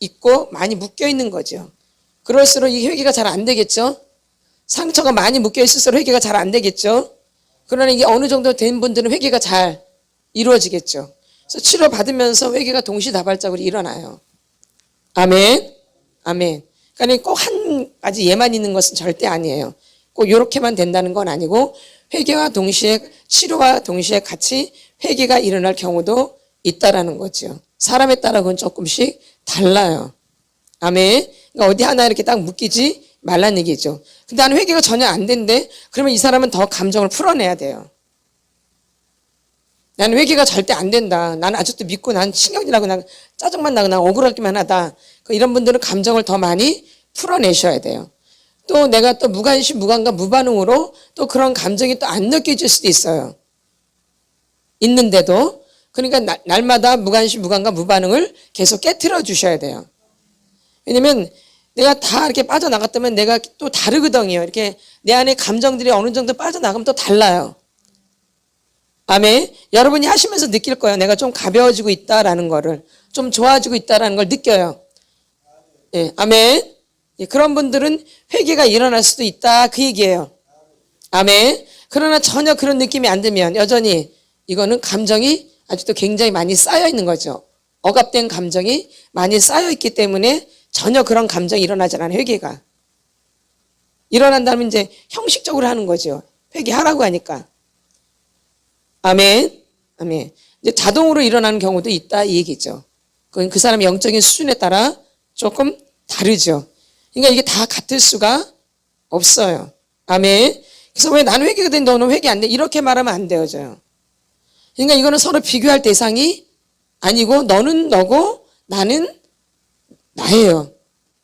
있고 많이 묶여 있는 거죠. 그럴수록 이 회개가 잘 안 되겠죠. 상처가 많이 묶여 있을수록 회개가 잘 안 되겠죠. 그러나 이게 어느 정도 된 분들은 회개가 잘 이루어지겠죠. 그래서 치료받으면서 회개가 동시다발적으로 일어나요. 아멘. 아멘. 그러니까 꼭 한 가지 예만 있는 것은 절대 아니에요. 꼭 이렇게만 된다는 건 아니고 회개와 동시에 치료와 동시에 같이 회개가 일어날 경우도 있다라는 거죠. 사람에 따라 그건 조금씩 달라요. 아멘. 그러니까 어디 하나 이렇게 딱 묶이지 말란 얘기죠. 근데 나는 회개가 전혀 안 된대. 그러면 이 사람은 더 감정을 풀어내야 돼요. 나는 회개가 절대 안 된다. 나는 아직도 믿고 난 신경질 나고 난 짜증만 나고 난 억울하기만 하다. 이런 분들은 감정을 더 많이 풀어내셔야 돼요. 또 내가 또 무관심, 무감각, 무반응으로 또 그런 감정이 또 안 느껴질 수도 있어요. 있는데도. 그러니까 날마다 무관심, 무감각, 무반응을 계속 깨트려 주셔야 돼요. 왜냐면 내가 다 이렇게 빠져나갔다면 내가 또 다르거든요. 이렇게 내 안에 감정들이 어느 정도 빠져나가면 또 달라요. 아멘. 여러분이 하시면서 느낄 거예요. 내가 좀 가벼워지고 있다라는 거를, 좀 좋아지고 있다라는 걸 느껴요. 예, 아멘. 예, 그런 분들은 회개가 일어날 수도 있다 그 얘기예요. 아멘. 그러나 전혀 그런 느낌이 안 들면 여전히 이거는 감정이 아직도 굉장히 많이 쌓여 있는 거죠. 억압된 감정이 많이 쌓여 있기 때문에 전혀 그런 감정이 일어나지 않아요. 회개가 일어난다면 이제 형식적으로 하는 거죠. 회개하라고 하니까. 아멘. 아멘. 이제 자동으로 일어나는 경우도 있다 이 얘기죠. 그건 그 사람의 영적인 수준에 따라 조금 다르죠. 그러니까 이게 다 같을 수가 없어요. 아멘. 그래서 왜 나는 회개가 돼, 너는 회개 안 돼? 이렇게 말하면 안 되어져요. 그러니까 이거는 서로 비교할 대상이 아니고 너는 너고 나는 나예요.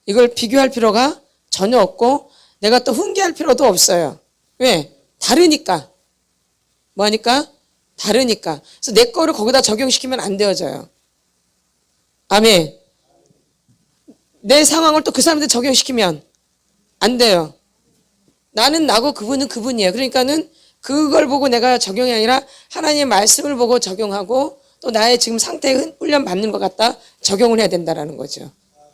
이걸 비교할 필요가 전혀 없고 내가 또 훈계할 필요도 없어요. 왜? 다르니까. 뭐하니까? 다르니까. 그래서 내 거를 거기다 적용시키면 안 되어져요. 아멘. 내 상황을 또 그 사람한테 적용시키면 안 돼요. 나는 나고 그분은 그분이에요. 그러니까는 그걸 보고 내가 적용이 아니라 하나님의 말씀을 보고 적용하고 또 나의 지금 상태에 훈련 받는 것 같다 적용을 해야 된다라는 거죠.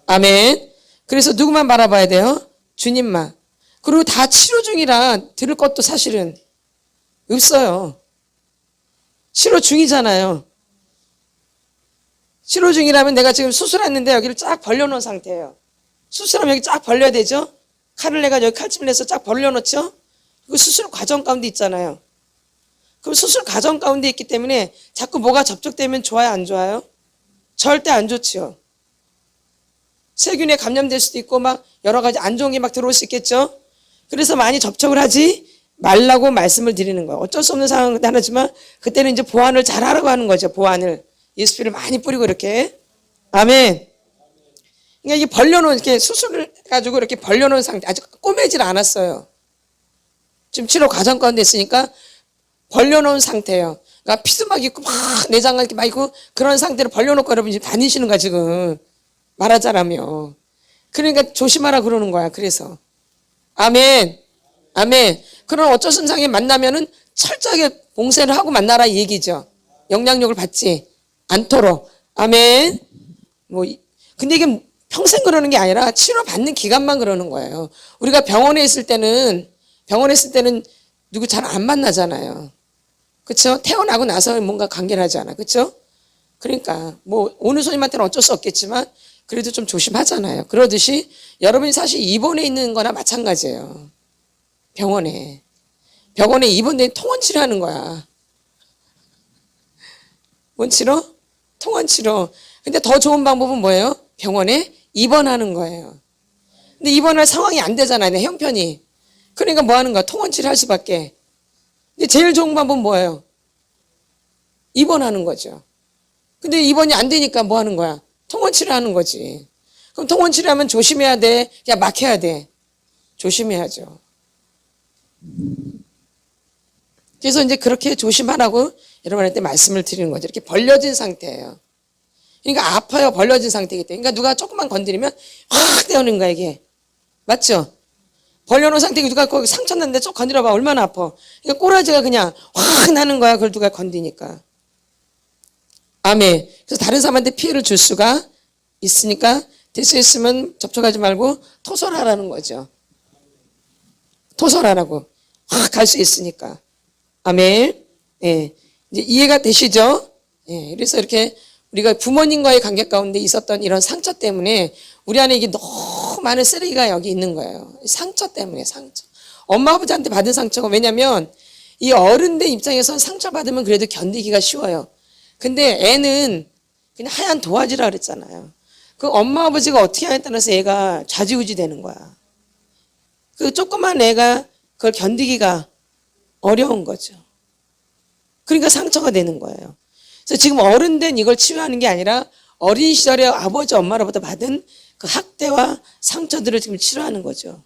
아멘. 그래서 누구만 바라봐야 돼요? 주님만. 그리고 다 치료 중이라 들을 것도 사실은 없어요. 치료 중이잖아요. 치료 중이라면 내가 지금 수술했는데 여기를 쫙 벌려놓은 상태예요. 수술하면 여기 쫙 벌려야 되죠? 칼을 내가 여기 칼집을 내서 쫙 벌려놓죠? 그 수술 과정 가운데 있잖아요. 그럼 수술 과정 가운데 있기 때문에 자꾸 뭐가 접촉되면 좋아요, 안 좋아요? 절대 안 좋죠. 세균에 감염될 수도 있고 막 여러 가지 안 좋은 게 막 들어올 수 있겠죠? 그래서 많이 접촉을 하지 말라고 말씀을 드리는 거예요. 어쩔 수 없는 상황은 하나지만 그때는 이제 보완을 잘 하라고 하는 거죠. 보완을. 예수피를 많이 뿌리고 이렇게. 아멘. 그러니까 이게 벌려놓은, 이렇게 수술을 해가지고 이렇게 벌려놓은 상태. 아직 꼬매질 않았어요. 지금 치료 과정 가운데 있으니까 벌려놓은 상태예요. 그러니까 피도 막 있고 막 내장가 이렇게 막 있고 그런 상태로 벌려놓고 여러분 지금 다니시는 거야 지금. 말하자라며. 그러니까 조심하라 그러는 거야. 그래서. 아멘. 아멘. 그런 어쩔 수 없는 상황에 만나면은 철저하게 봉쇄를 하고 만나라 이 얘기죠. 영향력을 받지 않도록. 아멘. 근데 이게 평생 그러는 게 아니라 치료받는 기간만 그러는 거예요. 우리가 병원에 있을 때는 누구 잘 안 만나잖아요. 그렇죠? 태어나고 나서 뭔가 관계를 하잖아. 그렇죠? 그러니까 오는 손님한테는 어쩔 수 없겠지만 그래도 좀 조심하잖아요. 그러듯이 여러분이 사실 입원해 있는 거나 마찬가지예요. 병원에 입원돼 통원 치료하는 거야. 뭔 치료? 통원 치료. 근데 더 좋은 방법은 뭐예요? 병원에 입원하는 거예요. 근데 입원할 상황이 안 되잖아요. 내 형편이. 그러니까 뭐 하는 거야? 통원 치료할 수밖에. 근데 제일 좋은 방법은 뭐예요? 입원하는 거죠. 근데 입원이 안 되니까 뭐 하는 거야? 통원 치료하는 거지. 그럼 통원 치료하면 조심해야 돼? 그냥 막 해야 돼? 조심해야죠. 그래서 이제 그렇게 조심하라고 여러분한테 말씀을 드리는 거죠. 이렇게 벌려진 상태예요. 그러니까 아파요. 벌려진 상태이기 때문에. 그러니까 누가 조금만 건드리면 확 떼어는 거야 이게. 맞죠? 벌려놓은 상태에 누가 거기 상처 났는데 쭉 건드려봐. 얼마나 아파. 그러니까 꼬라지가 그냥 확 나는 거야. 그걸 누가 건드니까. 아멘. 그래서 다른 사람한테 피해를 줄 수가 있으니까 될 수 있으면 접촉하지 말고 토설하라는 거죠. 토설하라고. 확 갈 수 있으니까. 아멘. 예. 이제 이해가 되시죠? 예. 그래서 이렇게 우리가 부모님과의 관계 가운데 있었던 이런 상처 때문에 우리 안에 이게 너무 많은 쓰레기가 여기 있는 거예요. 상처 때문에, 상처. 엄마 아버지한테 받은 상처가, 왜냐면 이 어른들 입장에서는 상처받으면 그래도 견디기가 쉬워요. 근데 애는 그냥 하얀 도화지라 그랬잖아요. 그 엄마 아버지가 어떻게 하냐에 따라서 애가 좌지우지 되는 거야. 그 조그만 애가 그걸 견디기가 어려운 거죠. 그러니까 상처가 되는 거예요. 그래서 지금 어른 된 이걸 치유하는 게 아니라 어린 시절에 아버지 엄마로부터 받은 그 학대와 상처들을 지금 치료하는 거죠.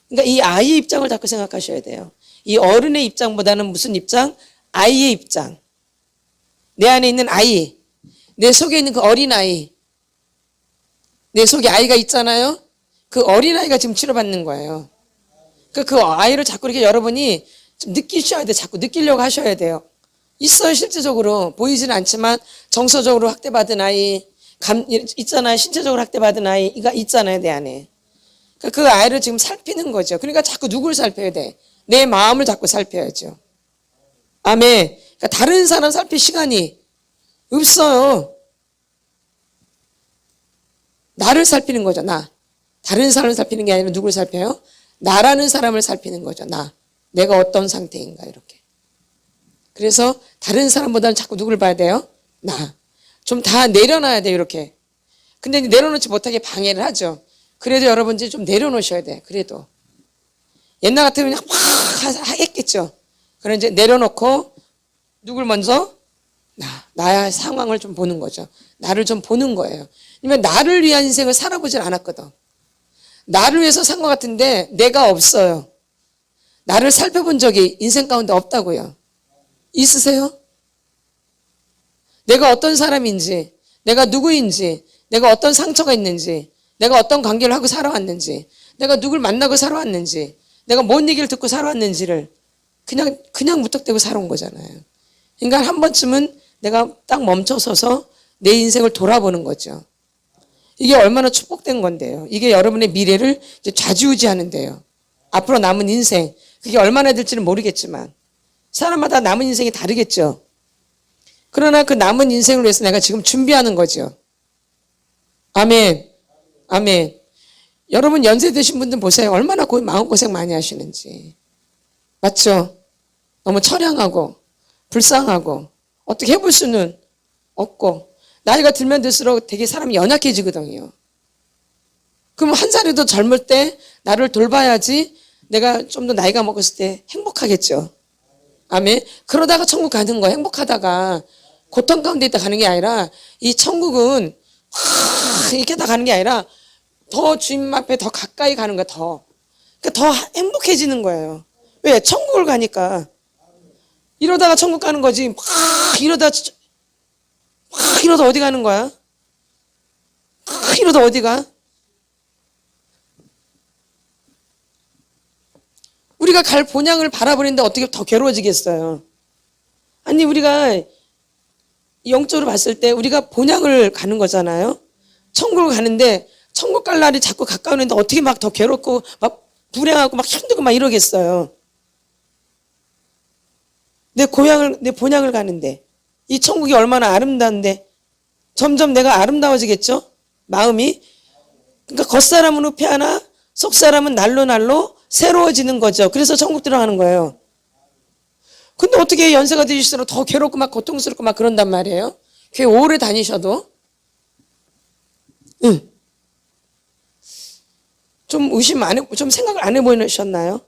그러니까 이 아이의 입장을 자꾸 생각하셔야 돼요. 이 어른의 입장보다는 무슨 입장? 아이의 입장. 내 안에 있는 아이, 내 속에 있는 그 어린아이, 내 속에 아이가 있잖아요. 그 어린아이가 지금 치료받는 거예요. 그 아이를 자꾸 이렇게 여러분이 좀 느끼셔야 돼요. 자꾸 느끼려고 하셔야 돼요. 있어요. 실제적으로 보이지는 않지만 정서적으로 학대받은 아이 있잖아요. 신체적으로 학대받은 아이가 있잖아요. 내 안에. 그 아이를 지금 살피는 거죠. 그러니까 자꾸 누굴 살펴야 돼? 내 마음을 자꾸 살펴야죠. 아멘. 그러니까 다른 사람 살필 시간이 없어요. 나를 살피는 거죠. 나. 다른 사람을 살피는 게 아니라 누굴 살펴요? 나라는 사람을 살피는 거죠. 나. 내가 어떤 상태인가 이렇게. 그래서 다른 사람보다는 자꾸 누굴 봐야 돼요? 나. 좀 다 내려놔야 돼요. 이렇게. 근데 내려놓지 못하게 방해를 하죠. 그래도 여러분들이 좀 내려놓으셔야 돼. 그래도. 옛날 같으면 그냥 막 하겠겠죠. 그럼 이제 내려놓고 누굴 먼저? 나의 상황을 좀 보는 거죠. 나를 좀 보는 거예요. 왜냐면 나를 위한 인생을 살아보질 않았거든. 나를 위해서 산 것 같은데 내가 없어요. 나를 살펴본 적이 인생 가운데 없다고요. 있으세요? 내가 어떤 사람인지, 내가 누구인지, 내가 어떤 상처가 있는지, 내가 어떤 관계를 하고 살아왔는지, 내가 누굴 만나고 살아왔는지, 내가 뭔 얘기를 듣고 살아왔는지를 그냥 무턱대고 살아온 거잖아요. 그러니까 한 번쯤은 내가 딱 멈춰서서 내 인생을 돌아보는 거죠. 이게 얼마나 축복된 건데요. 이게 여러분의 미래를 이제 좌지우지하는데요. 앞으로 남은 인생, 그게 얼마나 될지는 모르겠지만 사람마다 남은 인생이 다르겠죠. 그러나 그 남은 인생을 위해서 내가 지금 준비하는 거죠. 아멘. 아멘. 여러분 연세 드신 분들 보세요. 얼마나 마음고생 많이 하시는지. 맞죠? 너무 처량하고 불쌍하고 어떻게 해볼 수는 없고 나이가 들면 들수록 되게 사람이 연약해지거든요. 그럼 한 살이 더 젊을 때 나를 돌봐야지 내가 좀 더 나이가 먹었을 때 행복하겠죠. 아멘. 그러다가 천국 가는 거예요. 행복하다가 고통 가운데 있다 가는 게 아니라 이 천국은 이렇게 다 가는 게 아니라 더 주님 앞에 더 가까이 가는 거야. 그러니까 더 행복해지는 거예요. 왜? 천국을 가니까. 이러다가 천국 가는 거지. 이러다 어디 가는 거야? 이러다 어디 가? 우리가 갈 본향을 바라보는데 어떻게 더 괴로워지겠어요? 아니 우리가 영적으로 봤을 때 우리가 본향을 가는 거잖아요. 천국을 가는데 천국 갈 날이 자꾸 가까우는데 어떻게 막 더 괴롭고 막 불행하고 막 힘들고 막 이러겠어요. 내 본향을 가는데 이 천국이 얼마나 아름다운데 점점 내가 아름다워지겠죠? 마음이. 그러니까 겉사람은 후패하나 속사람은 날로 새로워지는 거죠. 그래서 천국 들어가는 거예요. 근데 어떻게 연세가 드실수록 더 괴롭고 막 고통스럽고 막 그런단 말이에요? 교회 오래 다니셔도. 좀 생각을 안 해보셨나요?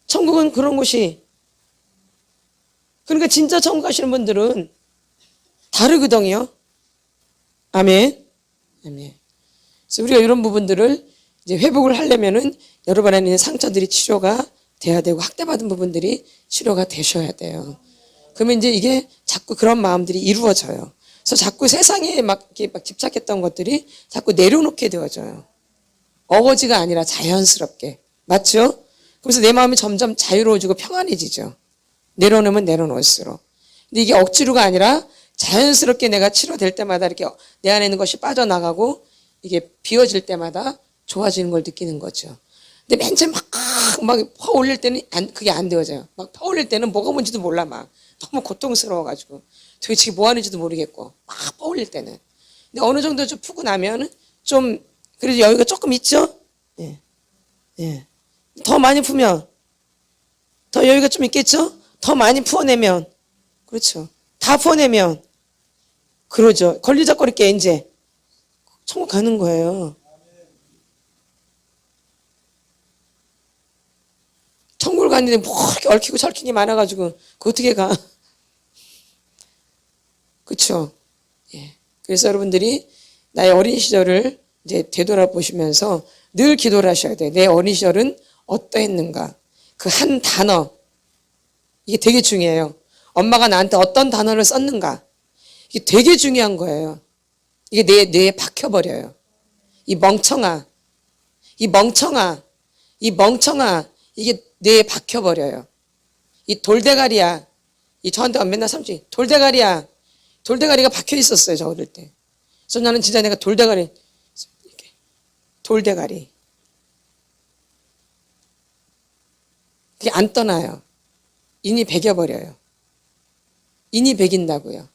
천국은 그런 곳이. 그러니까 진짜 천국 가시는 분들은 다르거든요. 아멘. 아멘. 그래서 우리가 이런 부분들을 이제 회복을 하려면은 여러분 안에 있는 상처들이 치료가 돼야 되고 학대받은 부분들이 치료가 되셔야 돼요. 그러면 이제 이게 자꾸 그런 마음들이 이루어져요. 그래서 자꾸 세상에 이렇게 막 집착했던 것들이 자꾸 내려놓게 되어져요. 어거지가 아니라 자연스럽게. 맞죠? 그래서 내 마음이 점점 자유로워지고 평안해지죠. 내려놓으면 내려놓을수록. 근데 이게 억지로가 아니라 자연스럽게 내가 치료될 때마다 이렇게 내 안에 있는 것이 빠져나가고 이게 비워질 때마다 좋아지는 걸 느끼는 거죠. 근데 맨 처음 막 퍼올릴 때는 그게 안 되어져요. 막 퍼올릴 때는 뭐가 뭔지도 몰라 막. 너무 고통스러워가지고 도대체 뭐 하는지도 모르겠고 막 퍼올릴 때는. 근데 어느 정도 좀 푸고 나면은 좀 그래도 여유가 조금 있죠? 예. 예. 더 많이 풀면 더 여유가 좀 있겠죠? 더 많이 풀어내면 그렇죠. 다 풀어내면 그러죠. 걸리적거릴게 이제 천국 가는 거예요. 천국을 갔는데 뭐 이렇게 얽히고 설킨 게 많아가지고 그 어떻게 가? 그렇죠. 예. 그래서 여러분들이 나의 어린 시절을 이제 되돌아보시면서 늘 기도를 하셔야 돼요. 내 어린 시절은 어떠했는가? 그 한 단어 이게 되게 중요해요. 엄마가 나한테 어떤 단어를 썼는가? 이게 되게 중요한 거예요. 이게 내 뇌에 박혀버려요. 이 멍청아, 이 멍청아, 이 멍청아, 이게 뇌에 박혀버려요. 이 돌대가리야. 이 저한테 맨날 삼촌이 돌대가리야. 돌대가리가 박혀 있었어요, 저 어릴 때. 그래서 나는 진짜 내가 돌대가리, 이렇게 돌대가리. 그게 안 떠나요. 인이 배겨버려요. 인이 배긴다고요.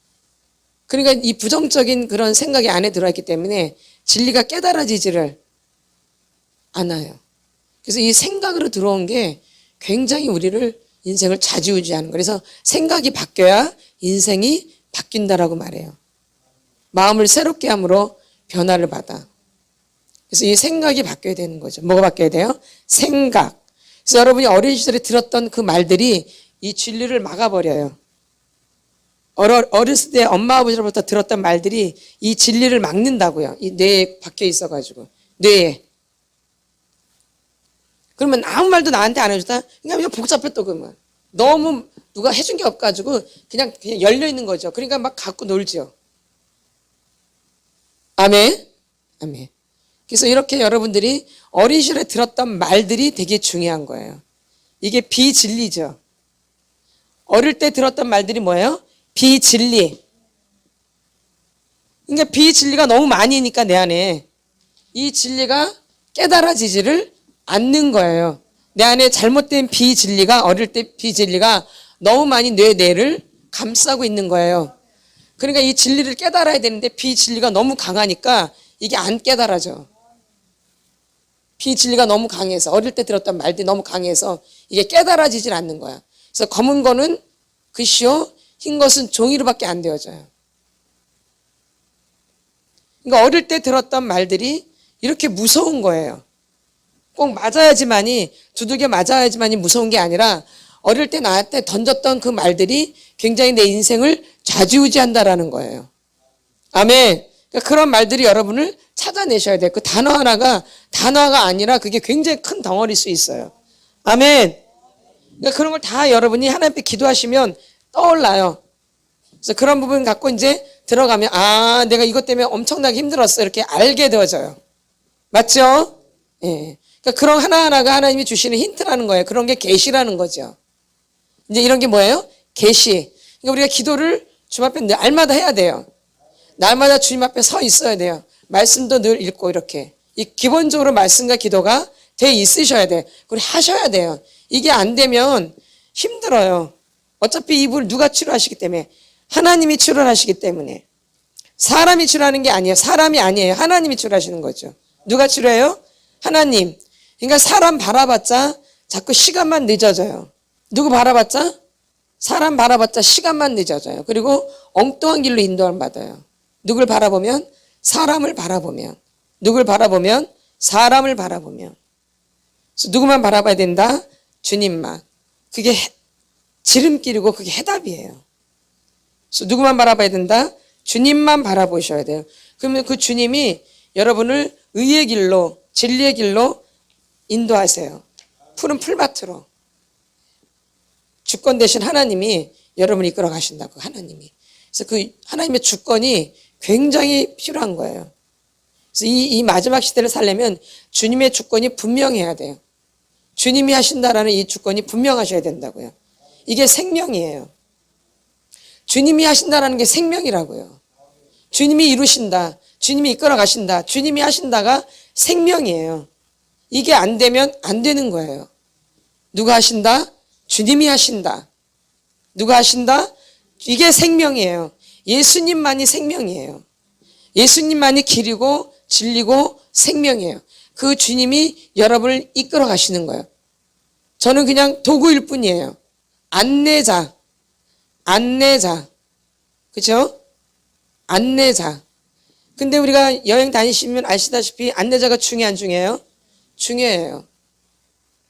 그러니까 이 부정적인 그런 생각이 안에 들어있기 때문에 진리가 깨달아지지를 않아요. 그래서 이 생각으로 들어온 게 굉장히 우리를 인생을 좌지우지하는 거예요. 그래서 생각이 바뀌어야 인생이 바뀐다라고 말해요. 마음을 새롭게 함으로 변화를 받아. 그래서 이 생각이 바뀌어야 되는 거죠. 뭐가 바뀌어야 돼요? 생각. 그래서 여러분이 어린 시절에 들었던 그 말들이 이 진리를 막아버려요. 어렸을 때 엄마 아버지로부터 들었던 말들이 이 진리를 막는다고요. 이 뇌에 박혀 있어가지고. 뇌에. 그러면 아무 말도 나한테 안 해줬다? 그냥 복잡해 또 그러면. 너무 누가 해준 게 없가지고 그냥 열려 있는 거죠. 그러니까 막 갖고 놀죠. 아멘? 아멘. 그래서 이렇게 여러분들이 어린 시절에 들었던 말들이 되게 중요한 거예요. 이게 비진리죠. 어릴 때 들었던 말들이 뭐예요? 비진리. 그러니까 비진리가 너무 많으니까 내 안에 이 진리가 깨달아지지를 않는 거예요. 내 안에 잘못된 비진리가 어릴 때 비진리가 너무 많이 내 뇌를 감싸고 있는 거예요. 그러니까 이 진리를 깨달아야 되는데 비진리가 너무 강하니까 이게 안 깨달아져. 비진리가 너무 강해서 어릴 때 들었던 말들이 너무 강해서 이게 깨달아지질 않는 거야. 그래서 검은 거는 글씨요, 흰 것은 종이로밖에 안 되어져요. 그러니까 어릴 때 들었던 말들이 이렇게 무서운 거예요. 꼭 맞아야지만이 두들겨 맞아야지만이 무서운 게 아니라 어릴 때 나한테 던졌던 그 말들이 굉장히 내 인생을 좌지우지한다라는 거예요. 아멘. 그러니까 그런 말들이 여러분을 찾아내셔야 돼요. 그 단어 하나가 단어가 아니라 그게 굉장히 큰 덩어리일 수 있어요. 아멘. 그러니까 그런 걸 다 여러분이 하나님 앞에 기도하시면 떠올라요. 그래서 그런 부분 갖고 이제 들어가면 아, 내가 이것 때문에 엄청나게 힘들었어. 이렇게 알게 되어져요. 맞죠? 예. 그러니까 그런 하나하나가 하나님이 주시는 힌트라는 거예요. 그런 게 계시라는 거죠. 이제 이런 게 뭐예요? 계시. 그러니까 우리가 기도를 주님 앞에 날마다 해야 돼요. 날마다 주님 앞에 서 있어야 돼요. 말씀도 늘 읽고 이렇게. 이 기본적으로 말씀과 기도가 돼 있으셔야 돼. 그리고 하셔야 돼요. 이게 안 되면 힘들어요. 어차피 이분을 누가 치료하시기 때문에 하나님이 치료하시기 때문에 사람이 치료하는 게 아니에요. 사람이 아니에요. 하나님이 치료하시는 거죠. 누가 치료해요? 하나님. 그러니까 사람 바라봤자 자꾸 시간만 늦어져요. 누구 바라봤자? 사람 바라봤자 시간만 늦어져요. 그리고 엉뚱한 길로 인도를 받아요. 누굴 바라보면? 사람을 바라보면. 누굴 바라보면? 사람을 바라보면. 그래서 누구만 바라봐야 된다? 주님만. 그게 지름길이고 그게 해답이에요. 그래서 누구만 바라봐야 된다? 주님만 바라보셔야 돼요. 그러면 그 주님이 여러분을 의의 길로, 진리의 길로 인도하세요. 푸른 풀밭으로. 주권 대신 하나님이 여러분을 이끌어 가신다고, 하나님이. 그래서 그 하나님의 주권이 굉장히 필요한 거예요. 그래서 이 마지막 시대를 살려면 주님의 주권이 분명해야 돼요. 주님이 하신다라는 이 주권이 분명하셔야 된다고요. 이게 생명이에요. 주님이 하신다라는 게 생명이라고요. 주님이 이루신다. 주님이 이끌어 가신다. 주님이 하신다가 생명이에요. 이게 안 되면 안 되는 거예요. 누가 하신다? 주님이 하신다. 누가 하신다? 이게 생명이에요. 예수님만이 생명이에요. 예수님만이 길이고 진리고 생명이에요. 그 주님이 여러분을 이끌어 가시는 거예요. 저는 그냥 도구일 뿐이에요. 안내자. 그죠? 안내자. 근데 우리가 여행 다니시면 아시다시피 안내자가 중요해 안 중요해요? 중요해요.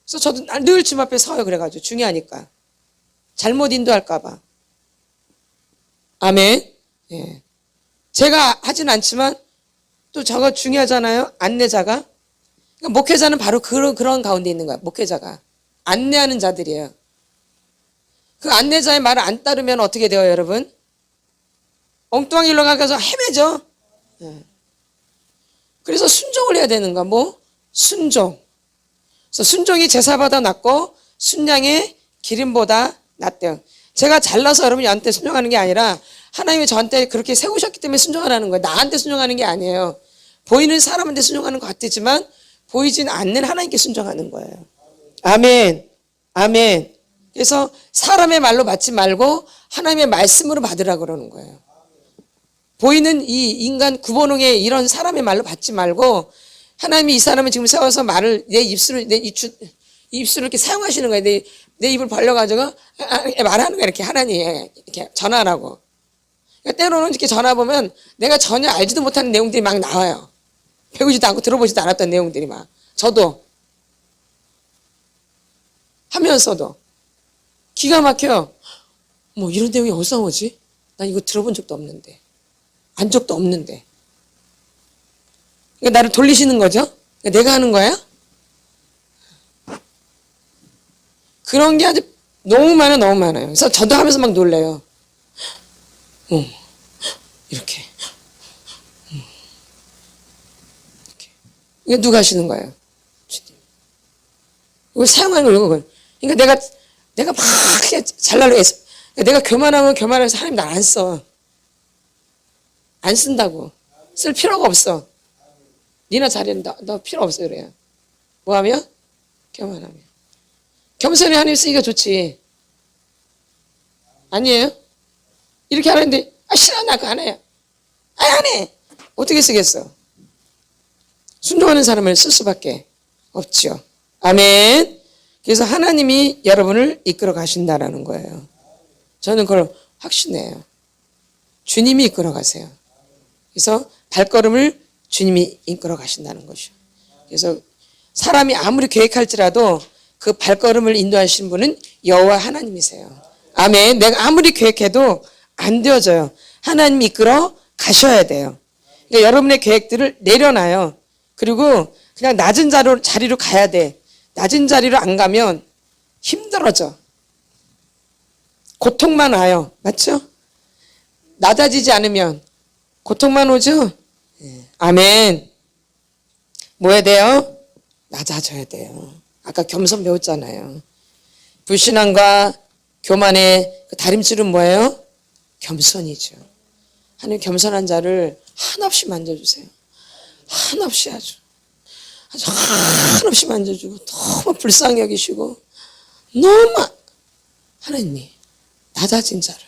그래서 저도 늘 집 앞에 서요. 그래가지고 중요하니까. 잘못 인도할까 봐. 아멘. 예. 제가 하진 않지만 또 저거 중요하잖아요. 안내자가. 그러니까 목회자는 바로 그런 가운데 있는 거야. 목회자가. 안내하는 자들이에요. 그 안내자의 말을 안 따르면 어떻게 돼요, 여러분? 엉뚱한 길로 가서 헤매죠. 예. 그래서 순종을 해야 되는 거야. 뭐? 순종. 그래서 순종이 제사보다 낫고 순양의 기름보다 낫대요. 제가 잘나서 여러분한테 순종하는 게 아니라 하나님이 저한테 그렇게 세우셨기 때문에 순종하라는 거예요. 나한테 순종하는 게 아니에요. 보이는 사람한테 순종하는 것 같지만 보이진 않는 하나님께 순종하는 거예요. 아멘. 아멘. 그래서 사람의 말로 받지 말고 하나님의 말씀으로 받으라 그러는 거예요. 보이는 이 인간 구본홍의 이런 사람의 말로 받지 말고 하나님이 이 사람은 지금 세워서 말을 내 입술을 이렇게 사용하시는 거예요. 내 입을 벌려가지고 말하는 거예요. 이렇게 하나님 이렇게 전하라고. 그러니까 때로는 이렇게 전화 보면 내가 전혀 알지도 못하는 내용들이 막 나와요. 배우지도 않고 들어보지도 않았던 내용들이 막. 저도 하면서도 기가 막혀. 뭐 이런 내용이 어디서 나오지? 난 이거 들어본 적도 없는데. 안 적도 없는데. 그러니까 나를 돌리시는 거죠? 그러니까 내가 하는 거야? 그런 게 아주 너무 많아요. 그래서 저도 하면서 막 놀래요. 이렇게. 이렇게. 이거 누가 하시는 거예요? 주님. 이걸 사용하는 거예요. 그러니까 내가 막 잘나려고 해서. 내가 교만하면 교만해서 하나님 날 안 써. 안 쓴다고. 쓸 필요가 없어. 니나 잘해. 너 필요 없어. 그래요. 뭐 하면? 교만하며. 겸손히 하나님 쓰기가 좋지. 아니에요? 이렇게 하는데, 싫어. 나 그거 안 해요. 안 해. 어떻게 쓰겠어? 순종하는 사람을 쓸 수밖에 없죠. 아멘. 그래서 하나님이 여러분을 이끌어 가신다라는 거예요. 저는 그걸 확신해요. 주님이 이끌어 가세요. 그래서 발걸음을 주님이 이끌어 가신다는 것이요. 그래서 사람이 아무리 계획할지라도 그 발걸음을 인도하시는 분은 여호와 하나님이세요. 아멘. 내가 아무리 계획해도 안 되어져요. 하나님이 이끌어 가셔야 돼요. 그러니까 여러분의 계획들을 내려놔요. 그리고 그냥 낮은 자리로 가야 돼. 낮은 자리로 안 가면 힘들어져. 고통만 와요. 맞죠? 낮아지지 않으면 고통만 오죠? 아멘. 뭐 해야 돼요? 낮아져야 돼요. 아까 겸손 배웠잖아요. 불신앙과 교만의 그 다림질은 뭐예요? 겸손이죠. 하나님 겸손한 자를 한없이 만져주세요. 한없이 아주 한없이 만져주고 너무 불쌍히 여기시고 너무 하나님이 낮아진 자를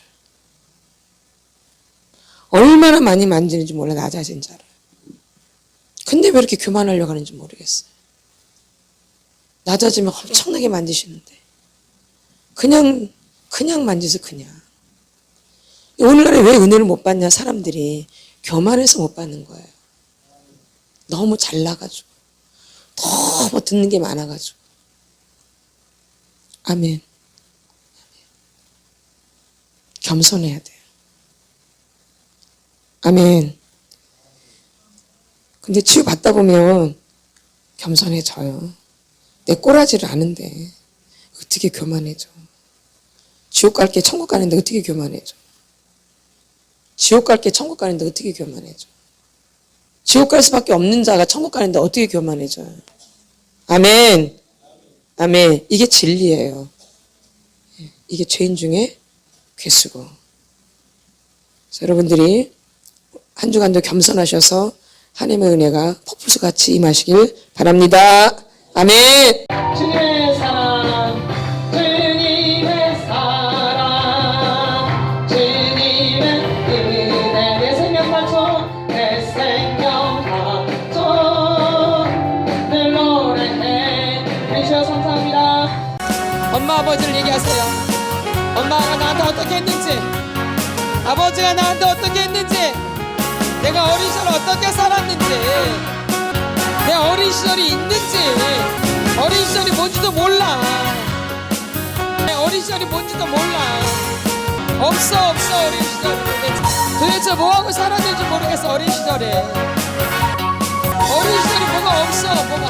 얼마나 많이 만지는지 몰라. 낮아진 자를. 근데 왜 이렇게 교만하려고 하는지 모르겠어요. 낮아지면 엄청나게 만지시는데 그냥 만지세요. 그냥. 오늘날에 왜 은혜를 못 받냐? 사람들이 교만해서 못 받는 거예요. 너무 잘나가지고 너무 듣는 게 많아가지고. 아멘. 겸손해야 돼요. 아멘. 근데 치유받다 보면 겸손해져요. 내 꼬라지를 아는데 어떻게 교만해져. 지옥 갈게 천국 가는데 어떻게 교만해져. 지옥 갈게 천국 가는데 어떻게 교만해져. 지옥 갈 수밖에 없는 자가 천국 가는데 어떻게 교만해져요. 아멘. 아멘. 이게 진리예요. 이게 죄인 중에 괴수고. 그래서 여러분들이 한 주간도 겸손하셔서 하나님의 은혜가 폭포수같이 임하시길 바랍니다. 아멘. 주님의 사랑, 주님의 사랑, 주님의 은혜 내 생명 바쳐, 내 생명 바쳐 늘 노래해 주셔서 감사합니다. 엄마 아버지를 얘기하세요. 엄마가 나한테 어떻게 했는지, 아버지가 나한테 어떻게 했는지 내가 어린 시절 어떻게 살았는지, 내 어린 시절이 있는지, 어린 시절이 뭔지도 몰라. 내 어린 시절이 뭔지도 몰라. 없어 어린 시절이. 도대체 뭐하고 살았는지 모르겠어. 어린 시절에 어린 시절에 뭐가 없어. 뭐가.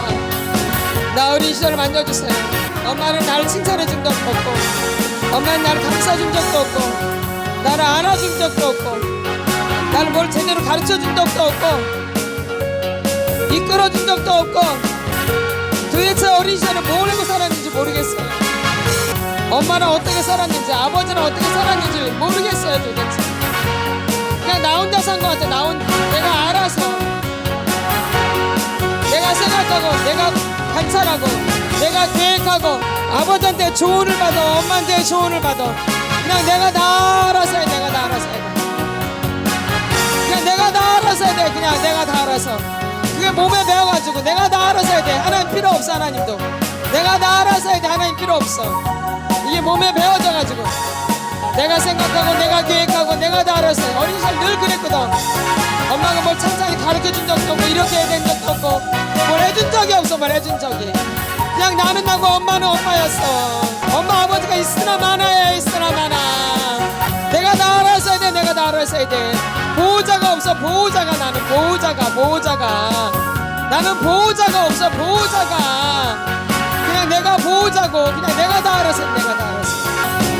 나 어린 시절을 만져주세요. 엄마는 나를 칭찬해준 적도 없고, 엄마는 나를 감싸준 적도 없고, 나를 안아준 적도 없고, 나를 뭘 제대로 가르쳐준 적도 없고, 이끌어준 적도 없고, 도대체 어린 시절에 뭘 하고 살았는지 모르겠어요. 엄마는 어떻게 살았는지, 아버지는 어떻게 살았는지 모르겠어요. 도대체 그냥 나 혼자 산 것 같아. 내가 알아서, 내가 생각하고, 내가 관찰하고, 내가 계획하고, 아버지한테 조언을 받아, 엄마한테 조언을 받아. 그냥 내가 다 알아서 해. 내가 다 알아서 해. 그냥 내가 다 알아서 해야 돼. 그냥 내가 다 알아서. 그게 몸에 배워가지고 내가 다 알아서 해야 돼. 하나님 필요 없어. 하나님도 내가 다 알아서 해야 돼. 하나님 필요 없어. 이게 몸에 배워져가지고 내가 생각하고, 내가 계획하고, 내가 다 알아서 해. 어린 시절 늘 그랬거든. 엄마가 뭘 찬찬히 가르쳐준 적도 없고, 이렇게 해야 되는 적도 없고, 뭘 해준 적이 없어. 뭘 해준 적이. 그냥 나는 나고 엄마는 엄마였어. 엄마 아버지가 있으나 마나야. 있으나 마나. 내가 다 알아서 해야 돼. 내가 다 알아서 해야 돼. 보호자가 없어. 보호자가. 나는 보호자가. 나는 보호자가 없어. 보호자가. 그냥 내가 보호자고, 그냥 내가 다 알아서 해. 내가 다 알아서.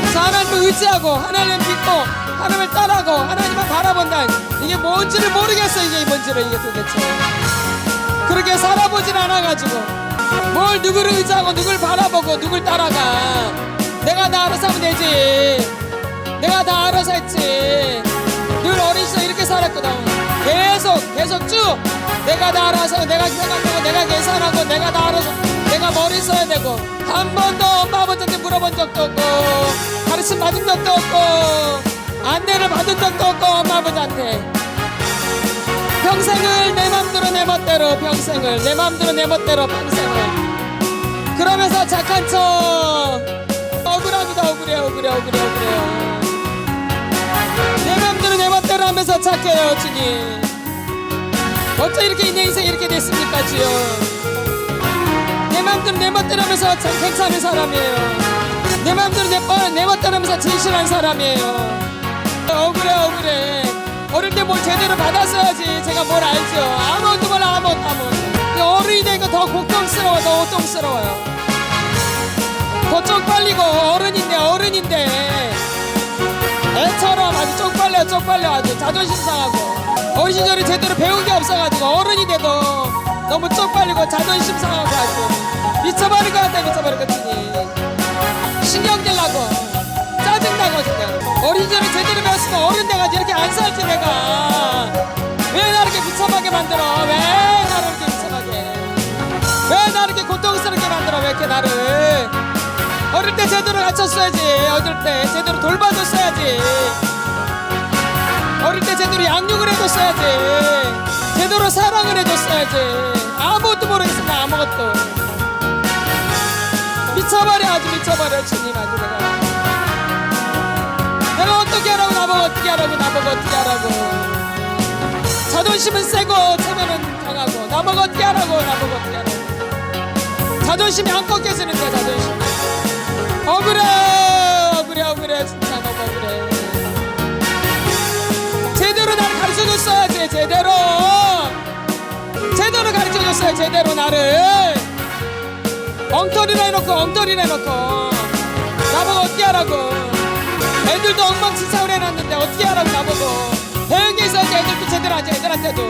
그래서 하나님을 의지하고, 하나님을 믿고, 하나님을 따라하고, 하나님만 바라본다. 이게 뭔지를 모르겠어. 이게 뭔지를. 이게 도대체 그렇게 살아보질 않아가지고, 뭘 누구를 의지하고, 누굴 바라보고, 누굴 따라가. 내가 다 알아서 하면 되지. 내가 다 알아서 했지. 늘 어린 시절 이렇게 살았거든. 계속 쭉 내가 다 알아서, 내가 생각하고, 내가 계산하고, 내가 다 알아서, 내가 머리 써야 되고, 한 번도 엄마 아버지한테 물어본 적도 없고, 가르침 받은 적도 없고, 안내를 받은 적도 없고, 엄마 아버지한테 평생을 내 맘대로 내 멋대로, 평생을 내 맘대로 내 멋대로, 평생을 그러면서 착한 척. 억울합니다. 억울해요. 내 맘대로 내 멋대로 하면서 착해요. 주님, 어째 이렇게 내 인생이 이렇게 됐습니까? 주여, 내 맘대로 내 멋대로 하면서 참 괜찮은 사람이에요. 내 맘대로 내 멋대로 하면서 진실한 사람이에요. 억울해. 어릴 때 뭘 제대로 받았어야지 제가 뭘 알죠. 아무것도 몰라. 아무것도. 어른이 되니까 더 걱정스러워. 더 고통스러워요. 더 쪽팔리고, 어른인데 애처럼 아주 쪽팔려. 아주 자존심 상하고, 어린 시절에 제대로 배운 게 없어가지고 어른이 돼도 너무 쪽팔리고 자존심 상하고 아주 미쳐버릴 것 같아. 미쳐버릴 것 같으니 신경질 나고 짜증나고. 지금 어린 시절에 제대로 배웠으면 어른 돼가지고 이렇게 안 살지. 내가 왜 나를 이렇게 미쳐하게 만들어? 왜 나를 이렇게 미쳐하게, 왜 나를 이렇게 고통스럽게 만들어? 왜 이렇게 나를 어릴 때 제대로 가르쳤어야지. 어릴 때 제대로 돌봐줬어야지. 어릴 때 제대로 양육을 해줬어야지. 제대로 사랑을 해줬어야지. 아무것도 모르겠습니다. 아무것도. 미쳐버려. 아주 미쳐버려. 주님, 아주 내가 어떻게 하라고. 나보고 어떻게 하라고. 자존심은 세고 체면은 강하고, 나보고 어떻게 하라고. 자존심이 안 꺾여지는데. 자존심 억울해. 진짜 너무 억울해. 제대로 나를 가르쳐줬어야지. 제대로 가르쳐줬어야. 제대로 나를 엉터리나 해놓고 나보고 어떻게 하라고. 애들도 엉망진창을 해놨는데 어떻게 하라고. 나보고 배운 게 있어야지. 애들도 제대로 하지. 애들한테도.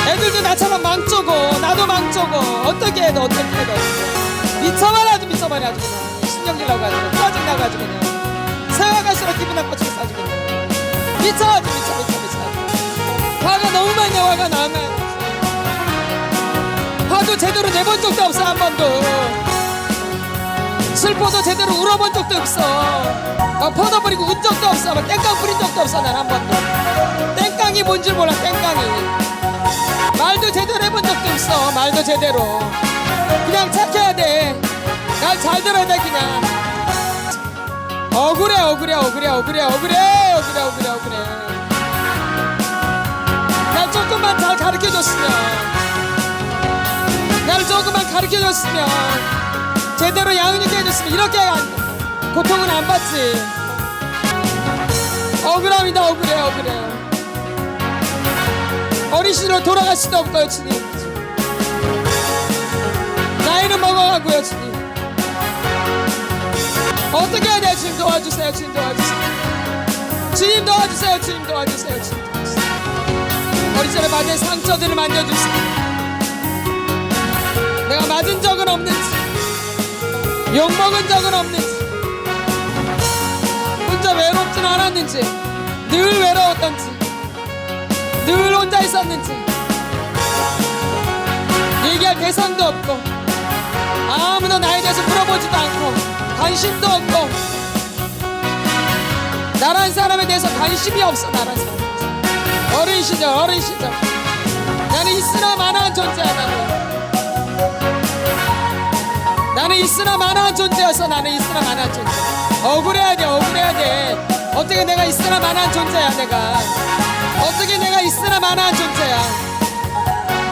애들도 나처럼 망쳐고, 나도 망쳐고. 어떻게 해도 미쳐버려. 아주 그냥 신경질 나고 아주 짜증나고 아주 그냥 생각할수록 기분 나빠지고 아주 그냥 미쳐. 화가 너무 많이 나. 화가 나면 화도 제대로 내본 적도 없어. 한 번도 슬퍼도 제대로 울어본 적도 없어. 퍼져버리고 운 적도 없어. 땡깡 부린 적도 없어. 난 한 번도. 땡깡이 뭔지 몰라. 땡깡이 말도 제대로 해본 적도 없어. 말도 제대로. 그냥 착해야 돼. 날 잘 들어야 돼. 그냥 억울해. 날 나를 조금만 잘 가르쳐줬으면, 나를 조금만 가르쳐줬으면, 제대로 양육해 해줬으면 이렇게 고통은 안 받지. 억울합니다. 억울해. 어린 시절로 돌아갈 수도 없고요, 주님. 나이는 먹어가고요, 주님. 어떻게 해야 돼요? 주님 도와주세요. 주님 도와주세요. 주님 도와주세요. 주님 도와주세요. 주님 도와주세요. 어린 시절에 맞은 상처들을 만져주세요. 내가 맞은 적은 없는지, 욕먹은 적은 없는지, 혼자 외롭진 않았는지, 늘 외로웠던지, 늘 혼자 있었는지, 얘기할 대상도 없고 아무도 나에 대해서 물어보지도 않고 관심도 없고, 나란 사람에 대해서 관심이 없어. 나란 사람 어린 시절 나는 있으나 마나한 존재야. 나는 있으나 마나한 존재였어. 나는 있으나 마나한 존재. 억울해야 돼. 어떻게 내가 있으나 마나한 존재야. 어떻게 내가 있으나 마나한 존재야.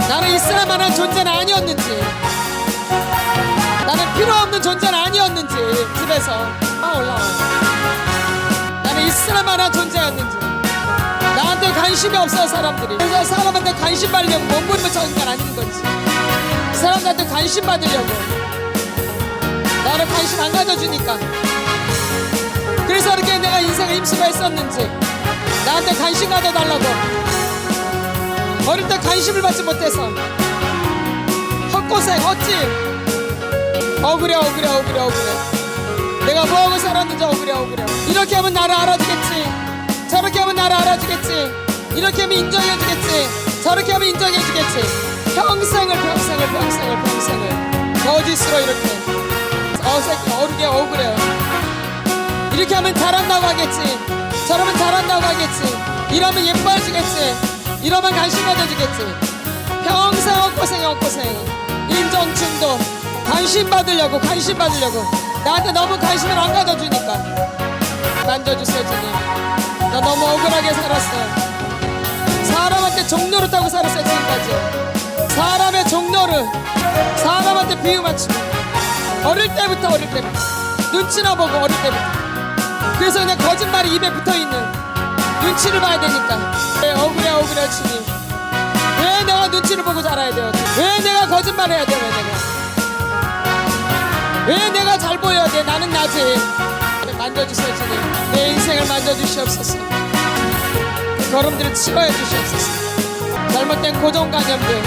나는 있으나 마나한 존재는 아니었는지, 나는 필요 없는 존재는 아니었는지, 집에서 올라와. 나는 있으나 마나한 존재였는지, 나한테 관심이 없어. 사람들이 그래서 사람한테 관심 받으려고 몸부림을 쳐는 건 아닌 건지, 사람들한테 관심 받으려고 나를 관심 안 가져주니까, 그래서 이렇게 내가 인생에 힘쓰고 했었는지, 나한테 관심 가져달라고 어릴 때 관심을 받지 못해서 헛고생 헛짓. 억울해. 내가 뭐하고 살았는지 억울해. 이렇게 하면 나를 알아주겠지, 저렇게 하면 나를 알아주겠지, 이렇게 하면 인정해주겠지, 저렇게 하면 인정해주겠지. 평생을 거짓으로 이렇게 억울해요. 이렇게 하면 잘한다고 하겠지, 저러면 잘한다고 하겠지, 이러면 예뻐해주겠지, 이러면 관심 가져주겠지. 평생 헛고생. 인정충도 관심 받으려고 나한테 너무 관심을 안 가져주니까. 만져주세요, 주님. 나 너무 억울하게 살았어요. 사람한테 종로를 타고 살았어요, 지금까지. 사람의 종로를 사람한테 비유 맞추고, 어릴 때부터 눈치나 보고, 어릴 때부터. 그래서 그냥 거짓말이 입에 붙어있는, 눈치를 봐야 되니까. 억울해 주님. 왜 내가 눈치를 보고 자라야 돼요? 왜 내가 거짓말을 해야 돼요? 왜 내가 잘 보여야 돼? 나는 나지. 만져주세요, 주님. 내 인생을 만져주시옵소서. 그 걸음들을 치료해 주시옵소서. 잘못된 고정관념들,